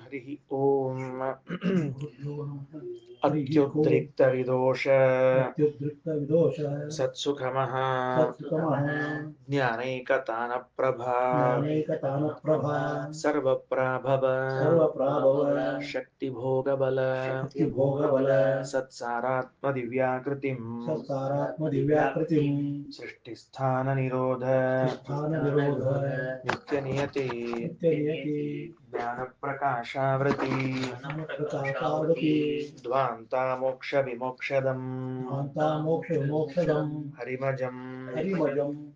ಹರಿ ಓಂ ಅತ್ಯುದ್ರಿಕ್ತ ವಿದೋಷ ಸತ್ಸುಖಮಃ ಜ್ಞಾನೈಕತಾನ ಪ್ರಭಾ ಸರ್ವಪ್ರಾಭವ ಶಕ್ತಿ ಭೋಗಬಲ ಸತ್ಸಾರಾತ್ಮ ದಿವ್ಯಾಕೃತಿಂ ಸೃಷ್ಟಿಸ್ಥಾನ ನಿರೋಧ ನಿತ್ಯ ನಿಯತಿ ಜ್ಞಾನ ಪ್ರಕಾಶಾವೃತಿ ಧ್ವಾಂತ ಮೋಕ್ಷ ವಿಮೋಕ್ಷದಂ ಹರಿಮಜಂ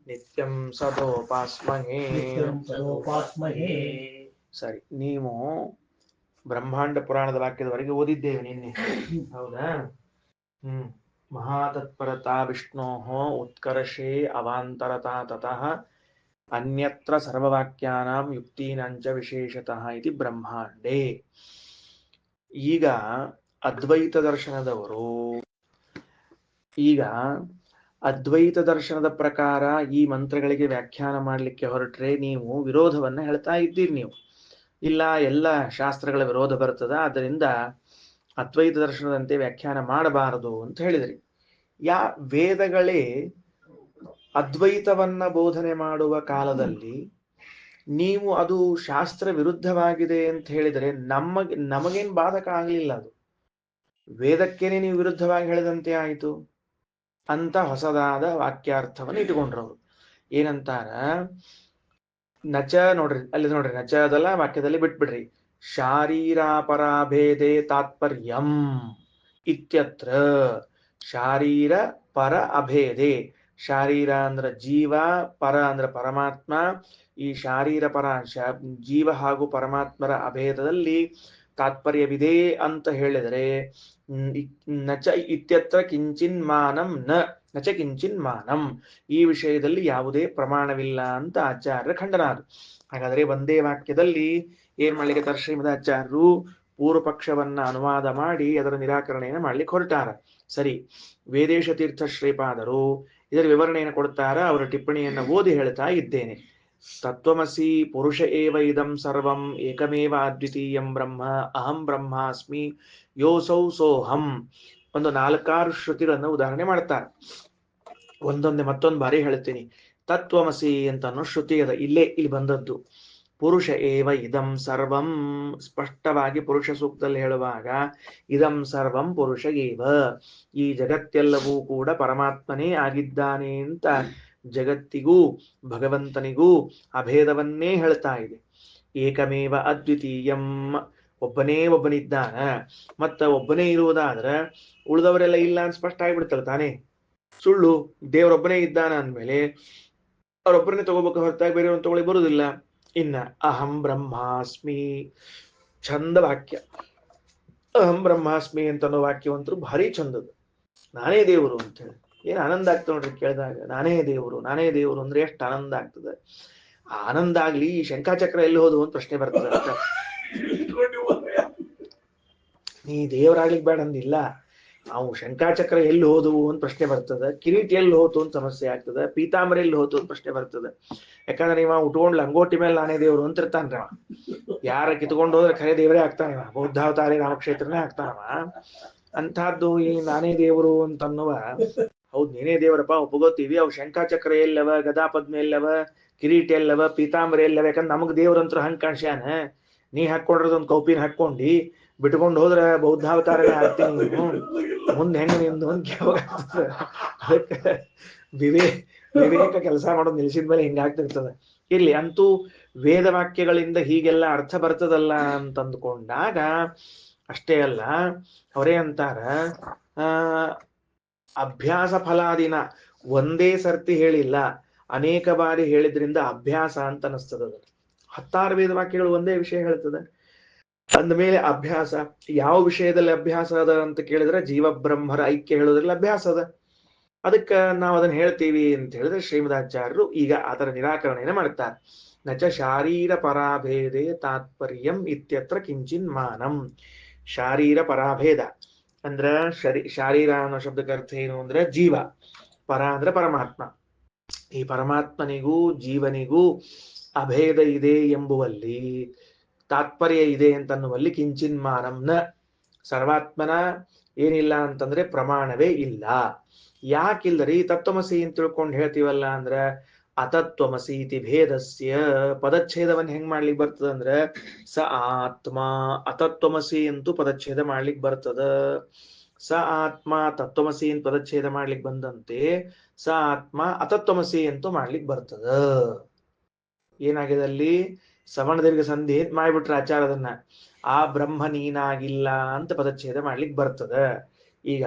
ನಿತ್ಯಂ ಸದೋಪಾಸ್ಮಹೇ. ಸರಿ, ನೀವು ಬ್ರಹ್ಮಾಂಡ ಪುರಾಣದ ವಾಕ್ಯದವರೆಗೆ ಓದಿದ್ದೇವೆ ನಿನ್ನೆ, ಹೌದಾ? ಮಹಾತತ್ಪರತಾ ವಿಷ್ಣೋ ಉತ್ಕರ್ಷೇ ಅವಾಂತರತಾ ತತಃ ಅನ್ಯತ್ರ ಸರ್ವವಾಕ್ಯಾನಾಂ ಯುಕ್ತೀನಾಂಚ ವಿಶೇಷತಃ ಇತಿ ಬ್ರಹ್ಮಾಂಡೇ. ಈಗ ಅದ್ವೈತ ದರ್ಶನದ ಪ್ರಕಾರ ಈ ಮಂತ್ರಗಳಿಗೆ ವ್ಯಾಖ್ಯಾನ ಮಾಡಲಿಕ್ಕೆ ಹೊರಟ್ರೆ ನೀವು ವಿರೋಧವನ್ನ ಹೇಳ್ತಾ ಇದ್ದೀರಿ. ನೀವು ಇಲ್ಲ, ಎಲ್ಲ ಶಾಸ್ತ್ರಗಳ ವಿರೋಧ ಬರ್ತದ, ಆದ್ದರಿಂದ ಅದ್ವೈತ ದರ್ಶನದಂತೆ ವ್ಯಾಖ್ಯಾನ ಮಾಡಬಾರದು ಅಂತ ಹೇಳಿದ್ರಿ. ವೇದಗಳೇ ಅದ್ವೈತವನ್ನ ಬೋಧನೆ ಮಾಡುವ ಕಾಲದಲ್ಲಿ ನೀವು ಅದು ಶಾಸ್ತ್ರ ವಿರುದ್ಧವಾಗಿದೆ ಅಂತ ಹೇಳಿದರೆ ನಮಗೇನ್ ಬಾಧಕ ಆಗ್ಲಿಲ್ಲ. ಅದು ವೇದಕ್ಕೇನೆ ನೀವು ವಿರುದ್ಧವಾಗಿ ಹೇಳಿದಂತೆ ಆಯಿತು ಅಂತ ಹೊಸದಾದ ವಾಕ್ಯಾರ್ಥವನ್ನು ಇಟ್ಟುಕೊಂಡ್ರವ್ರು. ಏನಂತಾರ, ನಚ ನೋಡ್ರಿ, ಅಲ್ಲಿ ನೋಡ್ರಿ, ನಚ ಅದಲ್ಲ, ವಾಕ್ಯದಲ್ಲಿ ಬಿಟ್ಬಿಡ್ರಿ. ಶಾರೀರಾಪರಾಭೇದೆ ತಾತ್ಪರ್ಯಂ ಇತ್ಯತ್ರ. ಶಾರೀರ ಪರ ಅಭೇದೆ, ಶಾರೀರ ಅಂದ್ರ ಜೀವ, ಪರ ಅಂದ್ರ ಪರಮಾತ್ಮ. ಈ ಶಾರೀರ ಪರ ಜೀವ ಹಾಗೂ ಪರಮಾತ್ಮರ ಅಭೇದದಲ್ಲಿ ತಾತ್ಪರ್ಯವಿದೆ ಅಂತ ಹೇಳಿದರೆ ನಚ ಇತ್ಯತ್ರ ಕಿಂಚಿನ್ ಮಾನಂ ನಚ ಕಿಂಚಿನ್ ಮಾನಂ, ಈ ವಿಷಯದಲ್ಲಿ ಯಾವುದೇ ಪ್ರಮಾಣವಿಲ್ಲ ಅಂತ ಆಚಾರ್ಯರ ಖಂಡನ. ಹಾಗಾದರೆ ಒಂದೇ ವಾಕ್ಯದಲ್ಲಿ ಏನ್ ಮಾಡ್ಲಿಕ್ಕೆ ಶ್ರೀಮದಾಚಾರ್ಯರು ಪೂರ್ವ ಪಕ್ಷವನ್ನ ಅನುವಾದ ಮಾಡಿ ಅದರ ನಿರಾಕರಣೆಯನ್ನು ಮಾಡ್ಲಿಕ್ಕೆ ಹೊರಟಾರ. ಸರಿ, ವೇದೇಶ ತೀರ್ಥ ಶ್ರೀಪಾದರು ಇದರ ವಿವರಣೆಯನ್ನು ಕೊಡ್ತಾರ. ಅವರ ಟಿಪ್ಪಣಿಯನ್ನು ಓದಿ ಹೇಳ್ತಾ ಇದ್ದೇನೆ. ತತ್ವಮಸಿ ಪುರುಷ ಏವ ಇದಂ ಸರ್ವಂ ಏಕಮೇವ ಅದ್ವಿತೀಯಂ ಬ್ರಹ್ಮ ಅಹಂ ಬ್ರಹ್ಮಾಸ್ಮಿ ಯೋಸೌ ಸೋಹಂ. ಒಂದು 4-6 ಶ್ರುತಿಗಳನ್ನು ಉದಾಹರಣೆ ಮಾಡ್ತಾರೆ. ಒಂದೊಂದೇ ಮತ್ತೊಂದು ಬಾರಿ ಹೇಳ್ತೀನಿ. ತತ್ವಮಸಿ ಅಂತ ಅನ್ನೋ ಶ್ರುತಿ ಅದ, ಇಲ್ಲಿ ಬಂದದ್ದು. ಪುರುಷ ಏವ ಇದಂ ಸರ್ವಂ, ಸ್ಪಷ್ಟವಾಗಿ ಪುರುಷ ಸೂಕ್ತದಲ್ಲಿ ಹೇಳುವಾಗ ಇದಂ ಸರ್ವಂ ಪುರುಷ ಏವ, ಈ ಜಗತ್ತೆಲ್ಲವೂ ಕೂಡ ಪರಮಾತ್ಮನೇ ಆಗಿದ್ದಾನೆ ಅಂತ ಜಗತ್ತಿಗೂ ಭಗವಂತನಿಗೂ ಅಭೇದವನ್ನೇ ಹೇಳ್ತಾ ಇದೆ. ಏಕಮೇವ ಅದ್ವಿತೀಯಂ, ಒಬ್ಬನಿದ್ದಾನ. ಮತ್ತ ಒಬ್ಬನೇ ಇರುವುದಾದ್ರೆ ಉಳಿದವರೆಲ್ಲ ಇಲ್ಲ ಅಂತ ಸ್ಪಷ್ಟ ಆಗಿಬಿಡ್ತಾರೆ ತಾನೇ. ಸುಳ್ಳು, ದೇವರೊಬ್ಬನೇ ಇದ್ದಾನ ಅಂದ್ಮೇಲೆ ಅವರೊಬ್ಬರನ್ನೇ ತಗೋಬೇಕು, ಹೊರತಾಗಿ ಬೇರೆಯವ್ರನ್ನ ತಗೊಳ್ಳಿ ಬರುವುದಿಲ್ಲ. ಇನ್ನ ಅಹಂ ಬ್ರಹ್ಮಾಸ್ಮಿ, ಚಂದ ವಾಕ್ಯ. ಅಹಂ ಬ್ರಹ್ಮಾಸ್ಮಿ ಅಂತ ಅನ್ನೋ ವಾಕ್ಯವಂತರು ಭಾರಿ ಚಂದದು. ನಾನೇ ದೇವರು ಅಂತ ಹೇಳಿ ಏನ್ ಆನಂದ ಆಗ್ತದೆ ನೋಡ್ರಿ ಕೇಳಿದಾಗ. ನಾನೇ ದೇವರು ಅಂದ್ರೆ ಎಷ್ಟು ಆನಂದ ಆಗ್ತದೆ. ಆನಂದ ಆಗ್ಲಿ, ಈ ಶಂಖಾಚಕ್ರ ಎಲ್ಲಿ ಹೋದು ಅಂತ ಪ್ರಶ್ನೆ ಬರ್ತದೆ. ನೀ ದೇವರಾಗ್ಲಿಕ್ಕೆ ಬೇಡ ಅಂದಿಲ್ಲ, ನಾವು ಶಂಖಾಚಕ್ರ ಎಲ್ಲಿ ಹೋದವು ಅಂತ ಪ್ರಶ್ನೆ ಬರ್ತದೆ. ಕಿರೀಟ ಎಲ್ಲಿ ಹೋತು ಅಂತ ಸಮಸ್ಯೆ ಆಗ್ತದೆ. ಪೀತಾಂಬರ ಎಲ್ಲಿ ಹೋತು ಅಂತ ಪ್ರಶ್ನೆ ಬರ್ತದೆ. ಯಾಕಂದ್ರೆ ನೀವು ಉಟ್ಕೊಂಡು ಲಂಗೋಟಿ ಮೇಲೆ ನಾನೇ ದೇವರು ಅಂತ ಇರ್ತಾನ್ರಿ. ಯಾರ ಕಿತ್ಕೊಂಡು ಹೋದ್ರೆ ಖರೆ ದೇವರೇ ಆಗ್ತಾನವ, ಬೌದ್ಧಾವತಾರಿ ರಾಮಕ್ಷೇತ್ರನೇ ಆಗ್ತಾನವ. ಅಂತಹದ್ದು ಈ ನಾನೇ ದೇವರು ಅಂತ ಅನ್ನುವ, ಹೌದ್ ನೀನೇ ದೇವರಪ್ಪ ಒಪ್ಪಗೋತೀವಿ. ಅವು ಶಂಖಾಚಕ್ರ ಎಲ್ಲವ, ಗದಾ ಪದ್ಮ ಎಲ್ಲವ, ಕಿರೀಟ ಎಲ್ಲವ, ಪೀತಾಂಬರ ಎಲ್ಲವ. ಯಾಕಂದ್ರೆ ನಮಗ್ ದೇವ್ರಂತ್ರ ಹಂಗ ಕಾಣ್ಸ್ಯಾನ. ನೀ ಹಾಕೊಂಡ್ರದೊಂದು ಕೌಪಿನ ಹಾಕೊಂಡಿ ಬಿಟ್ಕೊಂಡು ಹೋದ್ರ ಬೌದ್ಧಾವತಾರನೇ ಆಗ್ತೀನಿ ನೀನು, ಮುಂದೆ ಹೆಂಗ ನಿಮ್ದು ಅಂತ ಕೇಳಾಗ್ತದ. ಅದಕ್ಕೆ ವಿವೇಕ ಕೆಲಸ ಮಾಡೋದು ನಿಲ್ಸಿದ್ಮೇಲೆ ಹಿಂಗಾಗ್ತಿರ್ತದೆ. ಇರ್ಲಿ, ಅಂತೂ ವೇದ ವಾಕ್ಯಗಳಿಂದ ಹೀಗೆಲ್ಲ ಅರ್ಥ ಬರ್ತದಲ್ಲ ಅಂತಂದುಕೊಂಡಾಗ ಅಷ್ಟೇ ಅಲ್ಲ, ಅವರೇ ಅಂತಾರ, ಅಭ್ಯಾಸ ಫಲಾದಿನ, ಒಂದೇ ಸರ್ತಿ ಹೇಳಿಲ್ಲ, ಅನೇಕ ಬಾರಿ ಹೇಳಿದ್ರಿಂದ ಅಭ್ಯಾಸ ಅಂತ ಅನಿಸ್ತದ. 16 ವೇದ ವಾಕ್ಯಗಳು ಒಂದೇ ವಿಷಯ ಹೇಳ್ತದೆ ಅಂದಮೇಲೆ ಅಭ್ಯಾಸ. ಯಾವ ವಿಷಯದಲ್ಲಿ ಅಭ್ಯಾಸ ಅದ ಅಂತ ಕೇಳಿದ್ರೆ ಜೀವಬ್ರಹ್ಮರ ಐಕ್ಯ ಹೇಳೋದ್ರಲ್ಲಿ ಅಭ್ಯಾಸ ಅದ. ಅದಕ್ಕೆ ನಾವು ಅದನ್ನ ಹೇಳ್ತೀವಿ ಅಂತ ಹೇಳಿದ್ರೆ ಶ್ರೀಮದಾಚಾರ್ಯರು ಈಗ ಅದರ ನಿರಾಕರಣೆಯನ್ನು ಮಾಡ್ತಾರೆ. ನಚ ಶಾರೀರ ಪರಾಭೇದೆ ತಾತ್ಪರ್ಯಂ ಇತ್ಯತ್ರ ಕಿಂಚಿನ್ ಮಾನಂ. ಶಾರೀರ ಪರಾಭೇದ ಅಂದ್ರ ಶಾರೀರ ಅನ್ನೋ ಶಬ್ದಕ್ಕೆ ಅರ್ಥ ಏನು ಅಂದ್ರೆ ಜೀವ, ಪರ ಅಂದ್ರೆ ಪರಮಾತ್ಮ. ಈ ಪರಮಾತ್ಮನಿಗೂ ಜೀವನಿಗೂ ಅಭೇದ ಇದೆ ಎಂಬುವಲ್ಲಿ ತಾತ್ಪರ್ಯ ಇದೆ ಅಂತನ್ನುವಲ್ಲಿ ಕಿಂಚಿನ್ಮಾನಂನ ಸರ್ವಾತ್ಮನ ಏನಿಲ್ಲ ಅಂತಂದ್ರೆ ಪ್ರಮಾಣವೇ ಇಲ್ಲ. ಯಾಕಿಲ್ಲರಿ ತತ್ವಮಸಿ ಅಂತ ತಿಳ್ಕೊಂಡು ಹೇಳ್ತೀವಲ್ಲ ಅಂದ್ರೆ ಅತತ್ವಮಸಿ ಇತಿ ಭೇದಸ್ಯ ಪದಚ್ಛೇದವನ್ನು ಹೆಂಗ್ ಮಾಡ್ಲಿಕ್ಕೆ ಬರ್ತದ ಅಂದ್ರೆ ಸ ಆತ್ಮ ಅತತ್ವಮಸಿ ಅಂತೂ ಪದಚ್ಛೇದ ಮಾಡ್ಲಿಕ್ಕೆ ಬರ್ತದ. ಸ ಆತ್ಮ ತತ್ವಮಸಿ ಅಂತ ಪದಚ್ಛೇದ ಮಾಡ್ಲಿಕ್ಕೆ ಬಂದಂತೆ ಸ ಆತ್ಮ ಅತತ್ವಮಸಿ ಅಂತೂ ಮಾಡ್ಲಿಕ್ಕೆ ಬರ್ತದ. ಏನಾಗಿದೆ ಅಲ್ಲಿ ಸವರ್ಣ ದೀರ್ಘ ಸಂಧಿ ಮಾಡ್ಬಿಟ್ರೆ ಆಚಾರದನ್ನ ಆ ಬ್ರಹ್ಮ ನೀನಾಗಿಲ್ಲ ಅಂತ ಪದಚ್ಛೇದ ಮಾಡ್ಲಿಕ್ಕೆ ಬರ್ತದ. ಈಗ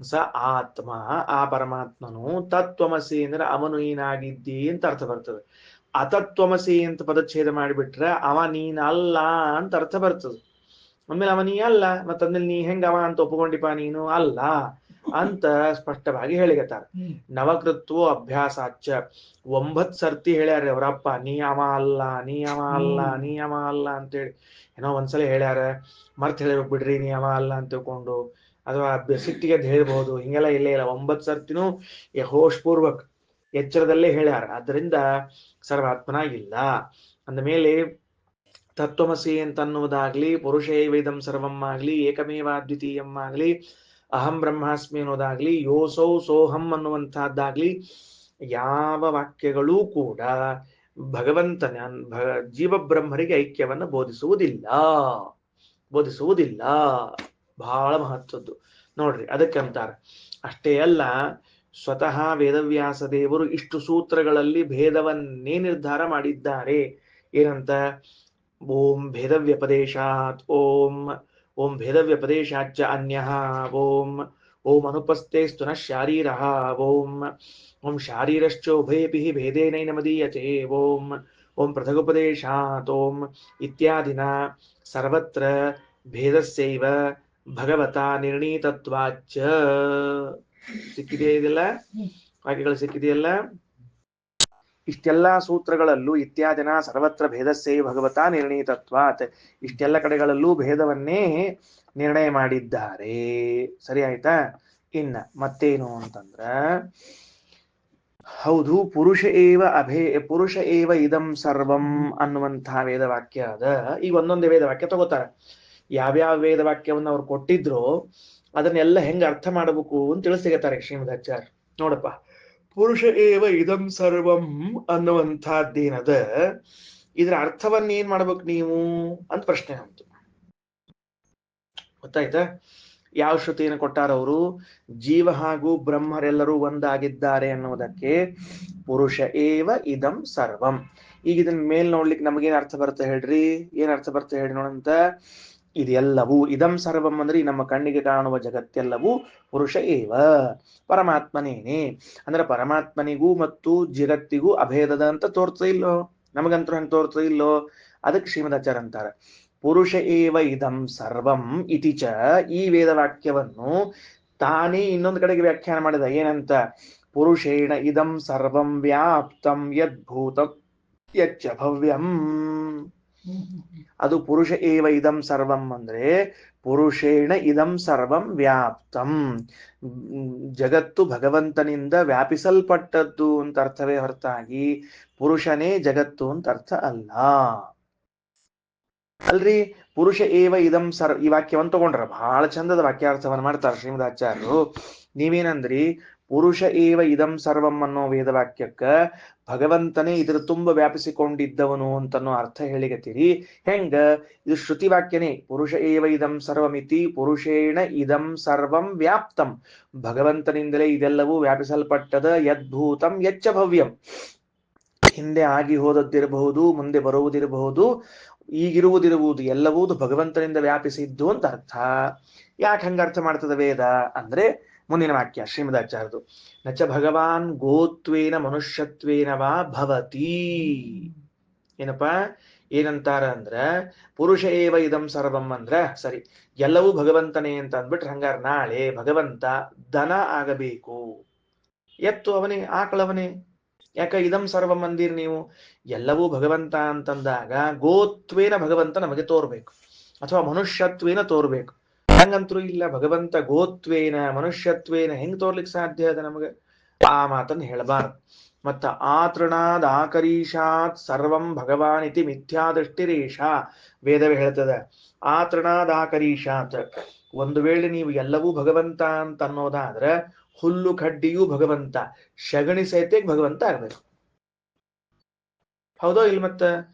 ಸ ಆತ್ಮ ಆ ಪರಮಾತ್ಮನು ತತ್ವಮಸಿ ಅಂದ್ರೆ ಅವನು ನೀನಾಗಿದ್ದಿ ಅಂತ ಅರ್ಥ ಬರ್ತದೆ. ಅತತ್ವಮಸಿ ಅಂತ ಪದಚ್ಛೇದ ಮಾಡಿಬಿಟ್ರೆ ಅವ ನೀನಲ್ಲ ಅಂತ ಅರ್ಥ ಬರ್ತದೆ. ಆಮೇಲೆ ಅವ ನೀ ಅಲ್ಲ ಮತ್ತಂದ್ಮೇಲೆ ನೀ ಹೆಂಗ ಅವ ಅಂತ ಒಪ್ಕೊಂಡಿಪ ನೀನು ಅಲ್ಲ ಅಂತ ಸ್ಪಷ್ಟವಾಗಿ ಹೇಳಿಗತ್ತಾರೆ. ನವಕೃತ್ವ ಅಭ್ಯಾಸಾಚ 9 ಸರ್ತಿ ಹೇಳ್ಯಾರ ಅವರಪ್ಪ ನೀ ಅವ ಅಲ್ಲ ನೀ ಅವ ಅಲ್ಲ ನೀ ಅವ ಅಲ್ಲ ಅಂತೇಳಿ. ಏನೋ ಒಂದ್ಸಲ ಹೇಳ್ಯಾರ ಮರ್ತ್ ಹೇಳ್ಬೇಕು ಬಿಡ್ರಿ ನೀ ಅವ ಅಲ್ಲ ಅಂತ ತಿಳ್ಕೊಂಡು, ಅಥವಾ ಸಿಟ್ಟಿಗೆ ಅಂತ ಹೇಳ್ಬಹುದು. ಹಿಂಗೆಲ್ಲ ಇಲ್ಲೇ ಇಲ್ಲ, 9 ಸರ್ತಿನೂ ಹೋಶ್ಪೂರ್ವಕ್ ಎಚ್ಚರದಲ್ಲೇ ಹೇಳ್ಯಾರ. ಆದ್ದರಿಂದ ಸರ್ವಾತ್ಮನ ಇಲ್ಲ. ಅಂದ ಮೇಲೆ ತತ್ವಮಸಿ ಅಂತ ಅನ್ನುವುದಾಗ್ಲಿ, ಪುರುಷೇವೇದಂ ಸರ್ವಂ ಆಗ್ಲಿ, ಏಕಮೇವ ಅದ್ವಿತೀಯಂ ಆಗ್ಲಿ, ಅಹಂ ಬ್ರಹ್ಮಾಸ್ಮಿ ಅನ್ನೋದಾಗ್ಲಿ, ಯೋಸೌ ಸೋಹಂ ಅನ್ನುವಂತಹದ್ದಾಗ್ಲಿ ಯಾವ ವಾಕ್ಯಗಳೂ ಕೂಡ ಭಗವಂತನ ಜೀವಬ್ರಹ್ಮರಿಗೆ ಐಕ್ಯವನ್ನು ಬೋಧಿಸುವುದಿಲ್ಲ. ಬಹಳ ಮಹತ್ವದ್ದು ನೋಡ್ರಿ. ಅದಕ್ಕಂತಾರ. ಅಷ್ಟೇ ಅಲ್ಲ, ಸ್ವತಃ ವೇದವ್ಯಾಸ ದೇವರು ಇಷ್ಟು ಸೂತ್ರಗಳಲ್ಲಿ ಭೇದವನ್ನೇ ನಿರ್ಧಾರ ಮಾಡಿದ್ದಾರೆ. ಏನಂತ? ಓಂ ಭೇದವ್ಯಪದೇಶಾತ್ ಓಂ ಭೇದವ್ಯಪದೇಶಾಚ್ಚ ಅನ್ಯಃ ಓಂ ಅನುಪಸ್ಥೇಸ್ತು ನ ಶಾರೀರಃ ಓಂ ಶಾರೀರಶ್ಚ ಉಭಯೇಪಿ ಭೇದೇನೈನ ಮದೀಯತೆ ಓಂ ಪೃಥಗುಪದೇಶಾತ್ ಇತ್ಯಾದಿನ ಸರ್ವತ್ರ ಭೇದಸ್ಯೈವ ಭಗವತಾ ನಿರ್ಣೀತತ್ವಾಚ್ಚ. ಸಿಕ್ಕಿದೆಯಾ? ಇದೆಲ್ಲ ವಾಕ್ಯಗಳು ಸಿಕ್ಕಿದೆಯಲ್ಲ? ಇಷ್ಟೆಲ್ಲ ಸೂತ್ರಗಳಲ್ಲೂ ಇತ್ಯಾದಿನ ಸರ್ವತ್ರ ಭೇದಸ್ಯೈವ ಭಗವತಾ ನಿರ್ಣೀತತ್ವಾತ್, ಇಷ್ಟೆಲ್ಲ ಕಡೆಗಳಲ್ಲೂ ಭೇದವನ್ನೇ ನಿರ್ಣಯ ಮಾಡಿದ್ದಾರೆ. ಸರಿ ಆಯ್ತಾ? ಇನ್ನ ಮತ್ತೇನು ಅಂತಂದ್ರ, ಹೌದು ಪುರುಷ ಏವ ಇದಂ ಸರ್ವಂ ಅನ್ನುವಂತಹ ವೇದವಾಕ್ಯ ಅದ. ಈಗ ಒಂದೊಂದೇ ವೇದವಾಕ್ಯ ತಗೋತಾರ. ಯಾವ್ಯಾವ ವೇದವಾಕ್ಯವನ್ನು ಅವ್ರು ಕೊಟ್ಟಿದ್ರು ಅದನ್ನೆಲ್ಲ ಹೆಂಗ ಅರ್ಥ ಮಾಡಬೇಕು ಅಂತ ತಿಳಿಸಿಗತ್ತಾರೆ ಶ್ರೀಮದಾಚಾರ್ಯ. ನೋಡಪ್ಪ, ಪುರುಷ ಏವ ಇದಂ ಸರ್ವಂ ಅನ್ನುವಂಥದ್ದೇನದ, ಇದರ ಅರ್ಥವನ್ನ ಏನ್ ಮಾಡ್ಬೇಕು ನೀವು ಅಂತ ಪ್ರಶ್ನೆ ಬಂತು. ಗೊತ್ತಾಯ್ತಾ? ಯಾವ ಶ್ರುತಿಯನ್ನು ಕೊಟ್ಟಾರ ಅವರು? ಜೀವ ಹಾಗೂ ಬ್ರಹ್ಮರೆಲ್ಲರೂ ಒಂದಾಗಿದ್ದಾರೆ ಅನ್ನುವುದಕ್ಕೆ ಪುರುಷ ಏವ ಇದಂ ಸರ್ವಂ. ಈಗ ಇದನ್ನ ಮೇಲ್ ನೋಡ್ಲಿಕ್ಕೆ ನಮಗೇನ್ ಅರ್ಥ ಬರುತ್ತೆ ಹೇಳ್ರಿ? ಏನ್ ಅರ್ಥ ಬರುತ್ತೆ ಹೇಳಿ ನೋಡಂತ. ಇದೆಲ್ಲವೂ ಇದಂ ಸರ್ವಂ ಅಂದ್ರೆ ನಮ್ಮ ಕಣ್ಣಿಗೆ ಕಾಣುವ ಜಗತ್ತೆಲ್ಲವೂ ಪುರುಷ ಏವ, ಪರಮಾತ್ಮನೇನೆ. ಅಂದ್ರೆ ಪರಮಾತ್ಮನಿಗೂ ಮತ್ತು ಜಗತ್ತಿಗೂ ಅಭೇದದ ಅಂತ ತೋರ್ತ ಇಲ್ಲೋ? ನಮಗಂತೂ ಹಂಗೆ ತೋರ್ತ ಇಲ್ಲೋ? ಅದಕ್ಕೆ ಶ್ರೀಮದಾಚಾರ್ಯ ಅಂತಾರೆ ಪುರುಷ ಏವ ಇದಂ ಸರ್ವಂ ಇತಿ ಚ. ಈ ವೇದವಾಕ್ಯವನ್ನು ತಾನೇ ಇನ್ನೊಂದು ಕಡೆಗೆ ವ್ಯಾಖ್ಯಾನ ಮಾಡಿದ. ಏನಂತ? ಪುರುಷೇಣ ಇದಂ ಸರ್ವಂ ವ್ಯಾಪ್ತಂ ಯದ್ಭೂತಂ ಯಚ್ಚ ಭವ್ಯಂ. ಅದು ಪುರುಷ ಏವ ಇದಂ ಸರ್ವಂ ಅಂದ್ರೆ ಪುರುಷೇಣ ಇದಂ ಸರ್ವಂ ವ್ಯಾಪ್ತಂ, ಜಗತ್ತು ಭಗವಂತನಿಂದ ವ್ಯಾಪಿಸಲ್ಪಟ್ಟದ್ದು ಅಂತ ಅರ್ಥವೇ ಹೊರತಾಗಿ ಪುರುಷನೇ ಜಗತ್ತು ಅಂತ ಅರ್ಥ ಅಲ್ಲ. ಅಲ್ರಿ, ಪುರುಷ ಏವ ಇದಂ ಈ ವಾಕ್ಯವನ್ನು ತಗೊಂಡ್ರ ಬಹಳ ಚಂದದ ವಾಕ್ಯಾರ್ಥವನ್ನು ಮಾಡ್ತಾರೆ ಶ್ರೀಮದಾಚಾರ್ಯರು. ನೀವೇನಂದ್ರಿ? ಪುರುಷ ಏವ ಇದಂ ಸರ್ವಂ ಅನ್ನೋ ವೇದವಾಕ್ಯಕ್ಕ ಭಗವಂತನೇ ಇದ್ರ ತುಂಬ ವ್ಯಾಪಿಸಿಕೊಂಡಿದ್ದವನು ಅಂತನೋ ಅರ್ಥ ಹೇಳಿಗತ್ತೀರಿ. ಹೆಂಗ? ಇದು ಶ್ರುತಿ ವಾಕ್ಯನೇ. ಪುರುಷ ಏವ ಇದಂ ಸರ್ವಮಿತಿ ಪುರುಷೇಣ ಇದಂ ಸರ್ವಂ ವ್ಯಾಪ್ತಂ, ಭಗವಂತನಿಂದಲೇ ಇದೆಲ್ಲವೂ ವ್ಯಾಪಿಸಲ್ಪಟ್ಟದ. ಯದ್ಭೂತಂ ಯಚ್ಚ ಭವ್ಯಂ, ಹಿಂದೆ ಆಗಿ ಹೋದದ್ದಿರಬಹುದು, ಮುಂದೆ ಬರುವುದಿರಬಹುದು, ಈಗಿರುವುದಿರುವುದು ಎಲ್ಲವೂ ಭಗವಂತನಿಂದ ವ್ಯಾಪಿಸಿದ್ದು ಅಂತ ಅರ್ಥ. ಯಾಕೆ ಹಂಗ ಅರ್ಥ ಮಾಡ್ತದ ವೇದ ಅಂದ್ರೆ ಮುಂದಿನ ವಾಕ್ಯ ಶ್ರೀಮದಾಚಾರ್ಯದು. ನಚ ಭಗವಾನ್ ಗೋತ್ವೇನ ಮನುಷ್ಯತ್ವೇನ ವಾ ಭವತಿ. ಏನಪ್ಪಾ ಏನಂತಾರ ಅಂದ್ರ ಪುರುಷ ಏವ ಇದಂ ಸರ್ವಂ ಅಂದ್ರ ಸರಿ ಎಲ್ಲವೂ ಭಗವಂತನೇ ಅಂತ ಅಂದ್ಬಿಟ್ರೆ ಹಂಗಾರ ನಾಳೆ ಭಗವಂತ ದನ ಆಗಬೇಕು. ಎತ್ತು ಅವನೇ, ಆಕಳವನೇ. ಯಾಕ ಇದಂ ಸರ್ವಂ ಅಂದಿರ್ ನೀವು? ಎಲ್ಲವೂ ಭಗವಂತ ಅಂತಂದಾಗ ಗೋತ್ವೇನ ಭಗವಂತ ನಮಗೆ ತೋರ್ಬೇಕು, ಅಥವಾ ಮನುಷ್ಯತ್ವೇನ ತೋರ್ಬೇಕು. ಹಂಗಂತರೂ ಇಲ್ಲ. ಭಗವಂತ ಗೋತ್ವೇನ ಮನುಷ್ಯತ್ವೇನ ಹೆಂಗ್ ತೋರ್ಲಿಕ್ಕೆ ಸಾಧ್ಯ ಅದ ನಮಗೆ? ಆ ಮಾತನ್ನು ಹೇಳಬಾರ್ದು. ಮತ್ತ ಆತೃಣಾದ್ ಆಕರೀಶಾತ್ ಸರ್ವಂ ಭಗವಾನ್ ಇತಿ ಮಿಥ್ಯಾದೃಷ್ಟಿರೇಷ ವೇದವೇ ಹೇಳ್ತದೆ. ಆತೃಣಾದ್ ಆಕರೀಶಾತ್, ಒಂದು ವೇಳೆ ನೀವು ಎಲ್ಲವೂ ಭಗವಂತ ಅಂತ ಅನ್ನೋದಾದ್ರೆ ಹುಲ್ಲು ಕಡ್ಡಿಯೂ ಭಗವಂತ, ಶಗಣಿ ಸಹಿತ ಭಗವಂತ ಆಗ್ಬೇಕು. ಹೌದೋ ಇಲ್ಲಿ ಮತ್ತ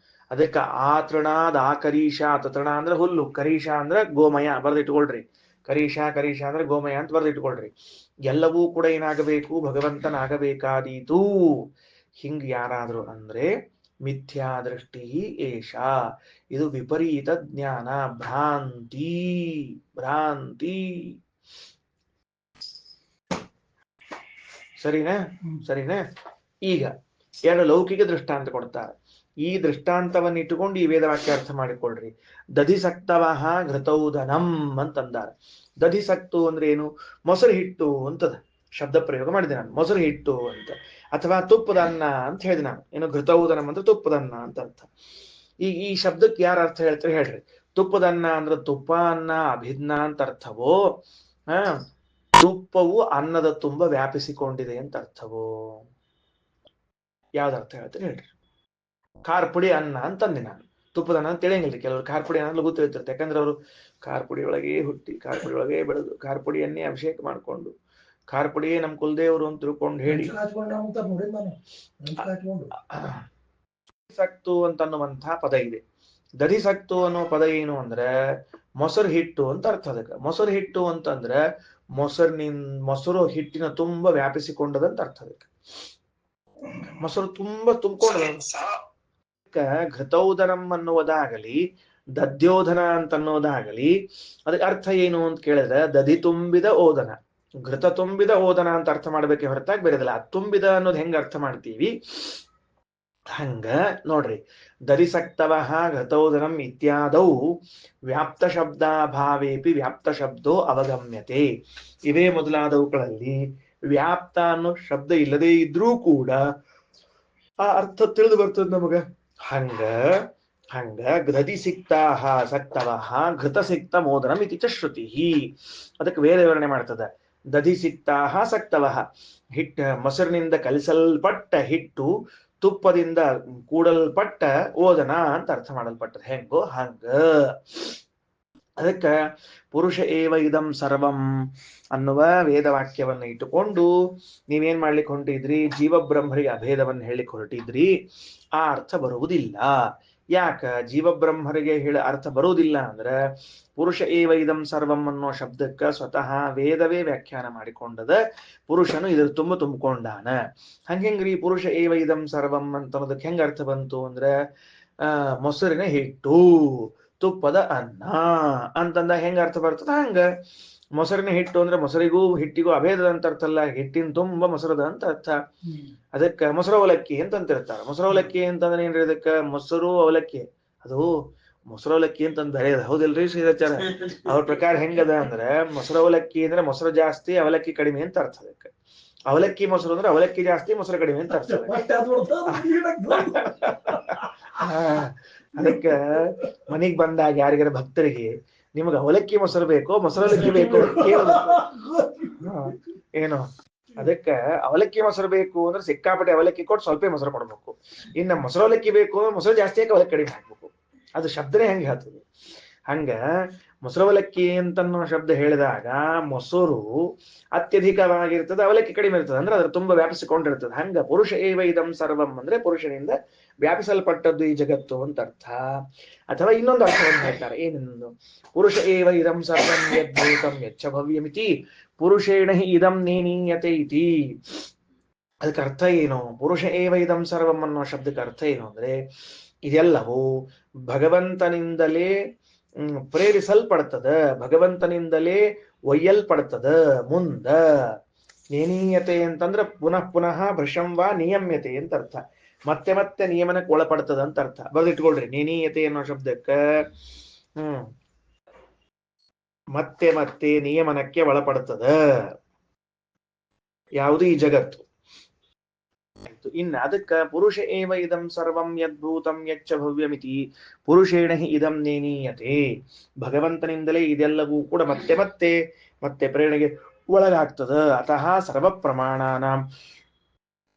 ಅದಕ್ಕೆ ಆತೃಣಾದ್ ಆಕರೀಶಾತ್, ತೃಣ ಅಂದ್ರೆ ಹುಲ್ಲು, ಕರೀಶ ಅಂದ್ರೆ ಗೋಮಯ, ಬರ್ದಿಟ್ಕೊಳ್ರಿ. ಕರೀಶ ಅಂದ್ರೆ ಗೋಮಯ ಅಂತ ಬರ್ದಿಟ್ಕೊಳ್ರಿ. ಎಲ್ಲವೂ ಕೂಡ ಏನಾಗಬೇಕು, ಭಗವಂತನಾಗಬೇಕಾದೀತು. ಹಿಂಗ್ ಯಾರಾದ್ರು ಅಂದ್ರೆ ಮಿಥ್ಯಾದೃಷ್ಟಿ ಏಷ, ಇದು ವಿಪರೀತ ಜ್ಞಾನ, ಭ್ರಾಂತಿ ಭ್ರಾಂತಿ. ಸರಿನಾ? ಸರಿನಾ? ಈಗ ಎರಡು ಲೌಕಿಕ ದೃಷ್ಟಾಂತ ಕೊಡ್ತಾರೆ. ಈ ದೃಷ್ಟಾಂತವನ್ನು ಇಟ್ಟುಕೊಂಡು ಈ ವೇದವಾಕ್ಯ ಅರ್ಥ ಮಾಡಿಕೊಳ್ಳ್ರಿ. ದಧಿಸಕ್ತವಹ ಘೃತೌದನಂ ಅಂತಂದಾರೆ. ದಧಿಸಕ್ತು ಅಂದ್ರೆ ಏನು? ಮೊಸರು ಹಿಟ್ಟು ಅಂತದ ಶಬ್ದ ಪ್ರಯೋಗ ಮಾಡಿದೆ ನಾನು, ಮೊಸರು ಹಿಟ್ಟು ಅಂತ. ಅಥವಾ ತುಪ್ಪದ ಅನ್ನ ಅಂತ ಹೇಳಿದೆ ನಾನು. ಏನು ಘೃತೌದನಂ ಅಂದ್ರೆ ತುಪ್ಪದ ಅನ್ನ ಅಂತ ಅರ್ಥ. ಈ ಶಬ್ದಕ್ಕೆ ಯಾರು ಅರ್ಥ ಹೇಳ್ತಾರೆ ಹೇಳ್ರಿ. ತುಪ್ಪದ ಅನ್ನ ಅಂದ್ರೆ ತುಪ್ಪ ಅನ್ನ ಅಭಿನ್ನ ಅಂತ ಅರ್ಥವೋ, ತುಪ್ಪವು ಅನ್ನದ ತುಂಬ ವ್ಯಾಪಿಸಿಕೊಂಡಿದೆ ಅಂತ ಅರ್ಥವೋ? ಯಾವ್ದು ಅರ್ಥ ಹೇಳ್ತಾರೆ ಹೇಳ್ರಿ. ಖಾರಪುಡಿ ಅನ್ನ ಅಂತಂದೆ ನಾನು. ತುಪ್ಪದ ಅನ್ನ ಅಂತ ತಿಳಿಯಂಗಿಲ್ಲ ಕೆಲವರು. ಖಾರಪುಡಿ ಅನ್ನ ಗೊತ್ತಿರ್ತಾರೆ, ಯಾಕಂದ್ರೆ ಅವರು ಖಾರಪುಡಿ ಒಳಗೆ ಹುಟ್ಟಿ, ಖಾರಪುಡಿ ಒಳಗೆ ಬೆಳೆದು, ಖಾರಪುಡಿಯನ್ನೇ ಅಭಿಷೇಕ ಮಾಡಿಕೊಂಡು, ಖಾರಪುಡಿಯೇ ನಮ್ಮ ಕುಲದೇವರು ಅಂತ ತಿಳ್ಕೊಂಡು ಹೇಳಿ ದಧಿಸಕ್ತು ಅಂತನ್ನುವಂತಹ ಪದ ಇದೆ. ದಧಿಸಕ್ತು ಅನ್ನೋ ಪದ ಏನು ಅಂದ್ರೆ ಮೊಸರು ಹಿಟ್ಟು ಅಂತ ಅರ್ಥ. ಅದಕ್ಕೆ ಮೊಸರು ಹಿಟ್ಟು ಅಂತಂದ್ರೆ ಮೊಸರು ಹಿಟ್ಟಿನ ತುಂಬ ವ್ಯಾಪಿಸಿಕೊಂಡದಂತ ಅರ್ಥ. ಅದಕ್ಕೆ ಮೊಸರು ತುಂಬಾ ತುಂಬಿಕೊಂಡ. ಘೃತೌದನಂ ಅನ್ನುವುದಾಗಲಿ ದಧ್ಯೋಧನ ಅಂತ ಅನ್ನೋದಾಗಲಿ ಅದಕ್ಕೆ ಅರ್ಥ ಏನು ಅಂತ ಕೇಳಿದ್ರೆ ದಧಿ ತುಂಬಿದ ಓದನ, ಘೃತ ತುಂಬಿದ ಓದನ ಅಂತ ಅರ್ಥ ಮಾಡ್ಬೇಕೆ ಹೊರತಾಗಿ ಬೇರೆದಲ್ಲ. ತುಂಬಿದ ಅನ್ನೋದು ಹೆಂಗ ಅರ್ಥ ಮಾಡ್ತೀವಿ ಹಂಗ ನೋಡ್ರಿ. ದರಿಸಕ್ತವಃ ಘೃತೌದನಂ ಇತ್ಯಾದೌ ವ್ಯಾಪ್ತ ಶಬ್ದಾಭಾವೇಪಿ ವ್ಯಾಪ್ತ ಶಬ್ದೋ ಅವಗಮ್ಯತೆ. ಇವೇ ಮೊದಲಾದವುಗಳಲ್ಲಿ ವ್ಯಾಪ್ತ ಅನ್ನೋ ಶಬ್ದ ಇಲ್ಲದೇ ಇದ್ರೂ ಕೂಡ ಆ ಅರ್ಥ ತಿಳಿದು ಬರ್ತದ ನಮಗ. ಹಂಗ ಘೃತಿ ಸಿಕ್ತಾಹ ಸಕ್ತವಃ ಘೃತ ಸಿಕ್ತ ಮೋದನಂ ಇತಿ ಚ ಶ್ರುತಿ. ಅದಕ್ಕೆ ವೇದ ವಿವರಣೆ ಮಾಡ್ತದ. ದಧಿ ಸಿಕ್ತಾಹ ಸಕ್ತವಃ, ಮೊಸರಿನಿಂದ ಕಲಿಸಲ್ಪಟ್ಟ ಹಿಟ್ಟು, ತುಪ್ಪದಿಂದ ಕೂಡಲ್ಪಟ್ಟ ಓದನ ಅಂತ ಅರ್ಥ ಮಾಡಲ್ಪಟ್ಟದ. ಹೆಂಗೋ ಹಂಗ. ಅದಕ್ಕ ಪುರುಷ ಏವ ಇದಂ ಸರ್ವಂ ಅನ್ನುವ ವೇದವಾಕ್ಯವನ್ನು ಇಟ್ಟುಕೊಂಡು ನೀವೇನ್ ಮಾಡ್ಲಿಕ್ಕೆ ಹೊರಟಿದ್ರಿ, ಜೀವಬ್ರಹ್ಮರಿಗೆ ಅಭೇದವನ್ನು ಹೇಳಿಕ್ ಹೊರಟಿದ್ರಿ. ಆ ಅರ್ಥ ಬರುವುದಿಲ್ಲ. ಯಾಕ ಜೀವಬ್ರಹ್ಮರಿಗೆ ಅರ್ಥ ಬರುವುದಿಲ್ಲ ಅಂದ್ರೆ ಪುರುಷ ಏವ ಇದಂ ಸರ್ವಂ ಅನ್ನೋ ಶಬ್ದಕ್ಕ ಸ್ವತಃ ವೇದವೇ ವ್ಯಾಖ್ಯಾನ ಮಾಡಿಕೊಂಡದ. ಪುರುಷನು ಇದ್ರ ತುಂಬಿಕೊಂಡಾನ. ಹಂಗೆಂಗ್ರಿ ಪುರುಷ ಏವ ಇದಂ ಸರ್ವಂ ಅಂತ ಅನ್ನೋದಕ್ಕೆ ಹೆಂಗ ಅರ್ಥ ಬಂತು ಅಂದ್ರೆ ಮೊಸರಿನ ಹಿಟ್ಟು, ತುಪ್ಪದ ಅನ್ನ ಅಂತಂದ ಹೆಂಗ ಅರ್ಥ ಬರ್ತದ ಹಂಗ. ಮೊಸರಿನ ಹಿಟ್ಟು ಅಂದ್ರೆ ಮೊಸರಿಗೂ ಹಿಟ್ಟಿಗೂ ಅಭೇದದ ಅಂತ ಅರ್ಥ ಅಲ್ಲ, ಹಿಟ್ಟಿನ ತುಂಬ ಮೊಸರದ ಅಂತ ಅರ್ಥ. ಅದಕ್ಕೆ ಮೊಸರು ಅವಲಕ್ಕಿ ಅಂತಂತಿರ್ತಾರೆ. ಮೊಸರು ಅವಲಕ್ಕಿ ಅಂತಂದ್ರೆ ಏನ್ರಿ, ಅದಕ್ಕೆ ಮೊಸರು ಅವಲಕ್ಕಿ, ಅದು ಮೊಸರು ಅವಲಕ್ಕಿ ಅಂತಂದ್ ಬೇರೆ ಅದ. ಹೌದಿಲ್ರಿ ಶ್ರೀರಾಚಾರ? ಅವ್ರ ಪ್ರಕಾರ ಹೆಂಗದ ಅಂದ್ರೆ ಮೊಸರು ಅವಲಕ್ಕಿ ಅಂದ್ರೆ ಮೊಸರು ಜಾಸ್ತಿ ಅವಲಕ್ಕಿ ಕಡಿಮೆ ಅಂತ ಅರ್ಥ. ಅದಕ್ಕೆ ಅವಲಕ್ಕಿ ಮೊಸರು ಅಂದ್ರೆ ಅವಲಕ್ಕಿ ಜಾಸ್ತಿ ಮೊಸರು ಕಡಿಮೆ ಅಂತ ಅರ್ಥ. ಅದಕ್ಕೆ ಮನೆಗ್ ಬಂದಾಗ ಯಾರಿಗಾರ ಭಕ್ತರಿಗೆ ನಿಮ್ಗೆ ಅವಲಕ್ಕಿ ಮೊಸರು ಬೇಕೋ ಮೊಸರು ಅವಲಕ್ಕಿ ಬೇಕೋ ಏನು, ಅದಕ್ಕೆ ಅವಲಕ್ಕಿ ಮೊಸರು ಬೇಕು ಅಂದ್ರೆ ಸಿಕ್ಕಾಪಟ್ಟೆ ಅವಲಕ್ಕಿ ಕೊಟ್ಟು ಸ್ವಲ್ಪ ಮೊಸರು ಕೊಡ್ಬೇಕು. ಇನ್ನು ಮೊಸರು ಅವಲಕ್ಕಿ ಬೇಕು ಅಂದ್ರೆ ಮೊಸರು ಜಾಸ್ತಿ ಹಾಕಿ ಅವಲಕ್ಕಿ ಕಡಿಮೆ ಹಾಕ್ಬೇಕು. ಅದು ಶಬ್ದನೇ ಹೆಂಗೆ ಹೇಳ್ತದೆ. ಹಂಗ ಮೊಸರು ಅವಲಕ್ಕಿ ಅಂತನ್ನೋ ಶಬ್ದ ಹೇಳಿದಾಗ ಮೊಸರು ಅತ್ಯಧಿಕವಾಗಿರ್ತದೆ, ಅವಲಕ್ಕಿ ಕಡಿಮೆ ಇರ್ತದೆ. ಅಂದ್ರೆ ಅದ್ರ ತುಂಬಾ ವ್ಯಾಪಿಸಿಕೊಂಡಿರ್ತದೆ. ಹಂಗ ಪುರುಷ ಏವ ಇದಂ ಸರ್ವಂ ಅಂದ್ರೆ ಪುರುಷನಿಂದ ವ್ಯಾಪಿಸಲ್ಪಟ್ಟದ್ದು ಈ ಜಗತ್ತು ಅಂತ ಅರ್ಥ. ಅಥವಾ ಇನ್ನೊಂದು ಅರ್ಥವನ್ನು ಹೇಳ್ತಾರೆ. ಏನಿನ್ನೊಂದು, ಪುರುಷ ಏವ ಇದಂ ಸರ್ವಂ ಯದ್ಭೂತಂ ಯಚ್ಚ ಭವ್ಯಮಿತಿ ಪುರುಷೇಣ ಹಿ ಇದಂ ನೇನೀಯತೆ ಇತಿ. ಅದಕ್ಕೆ ಅರ್ಥ ಏನು? ಪುರುಷ ಏವ ಇದಂ ಸರ್ವಂ ಅನ್ನೋ ಶಬ್ದಕ್ಕೆ ಅರ್ಥ ಏನು ಅಂದ್ರೆ ಇದೆಲ್ಲವೂ ಭಗವಂತನಿಂದಲೇ ಪ್ರೇರಿಸಲ್ಪಡ್ತದ, ಭಗವಂತನಿಂದಲೇ ಒಯ್ಯಲ್ಪಡ್ತದ. ಮುಂದ ನೇನೀಯತೆ ಅಂತಂದ್ರೆ ಪುನಃ ಪುನಃ ಭೃಶಂವಾ ನಿಯಮ್ಯತೆ ಅಂತ ಅರ್ಥ. ಮತ್ತೆ ಮತ್ತೆ ನಿಯಮನಕ್ಕೆ ಒಳಪಡ್ತದ ಅಂತ ಅರ್ಥ. ಬರೆದಿಟ್ಕೊಳ್ರಿ. ನೇನೀಯತೆ ಅನ್ನೋ ಶಬ್ದಕ್ಕ ಮತ್ತೆ ಮತ್ತೆ ನಿಯಮನಕ್ಕೆ ಒಳಪಡ್ತದ ಯಾವುದು ಈ ಜಗತ್ತು. ಇನ್ನು ಅದಕ್ಕ ಪುರುಷ ಏವ ಇದಂ ಸರ್ವಂ ಯದ್ಭೂತಂ ಯಚ್ಚ ಭವ್ಯಮಿತಿ ಪುರುಷೇಣ ಹಿ ಇದಂ ನೇನೀಯತೆ. ಭಗವಂತನಿಂದಲೇ ಇದೆಲ್ಲವೂ ಕೂಡ ಮತ್ತೆ ಮತ್ತೆ ಮತ್ತೆ ಪ್ರೇರಣೆಗೆ ಒಳಗಾಗ್ತದ. ಅತಃ ಸರ್ವ ಪ್ರಮಾಣಾನಾಂ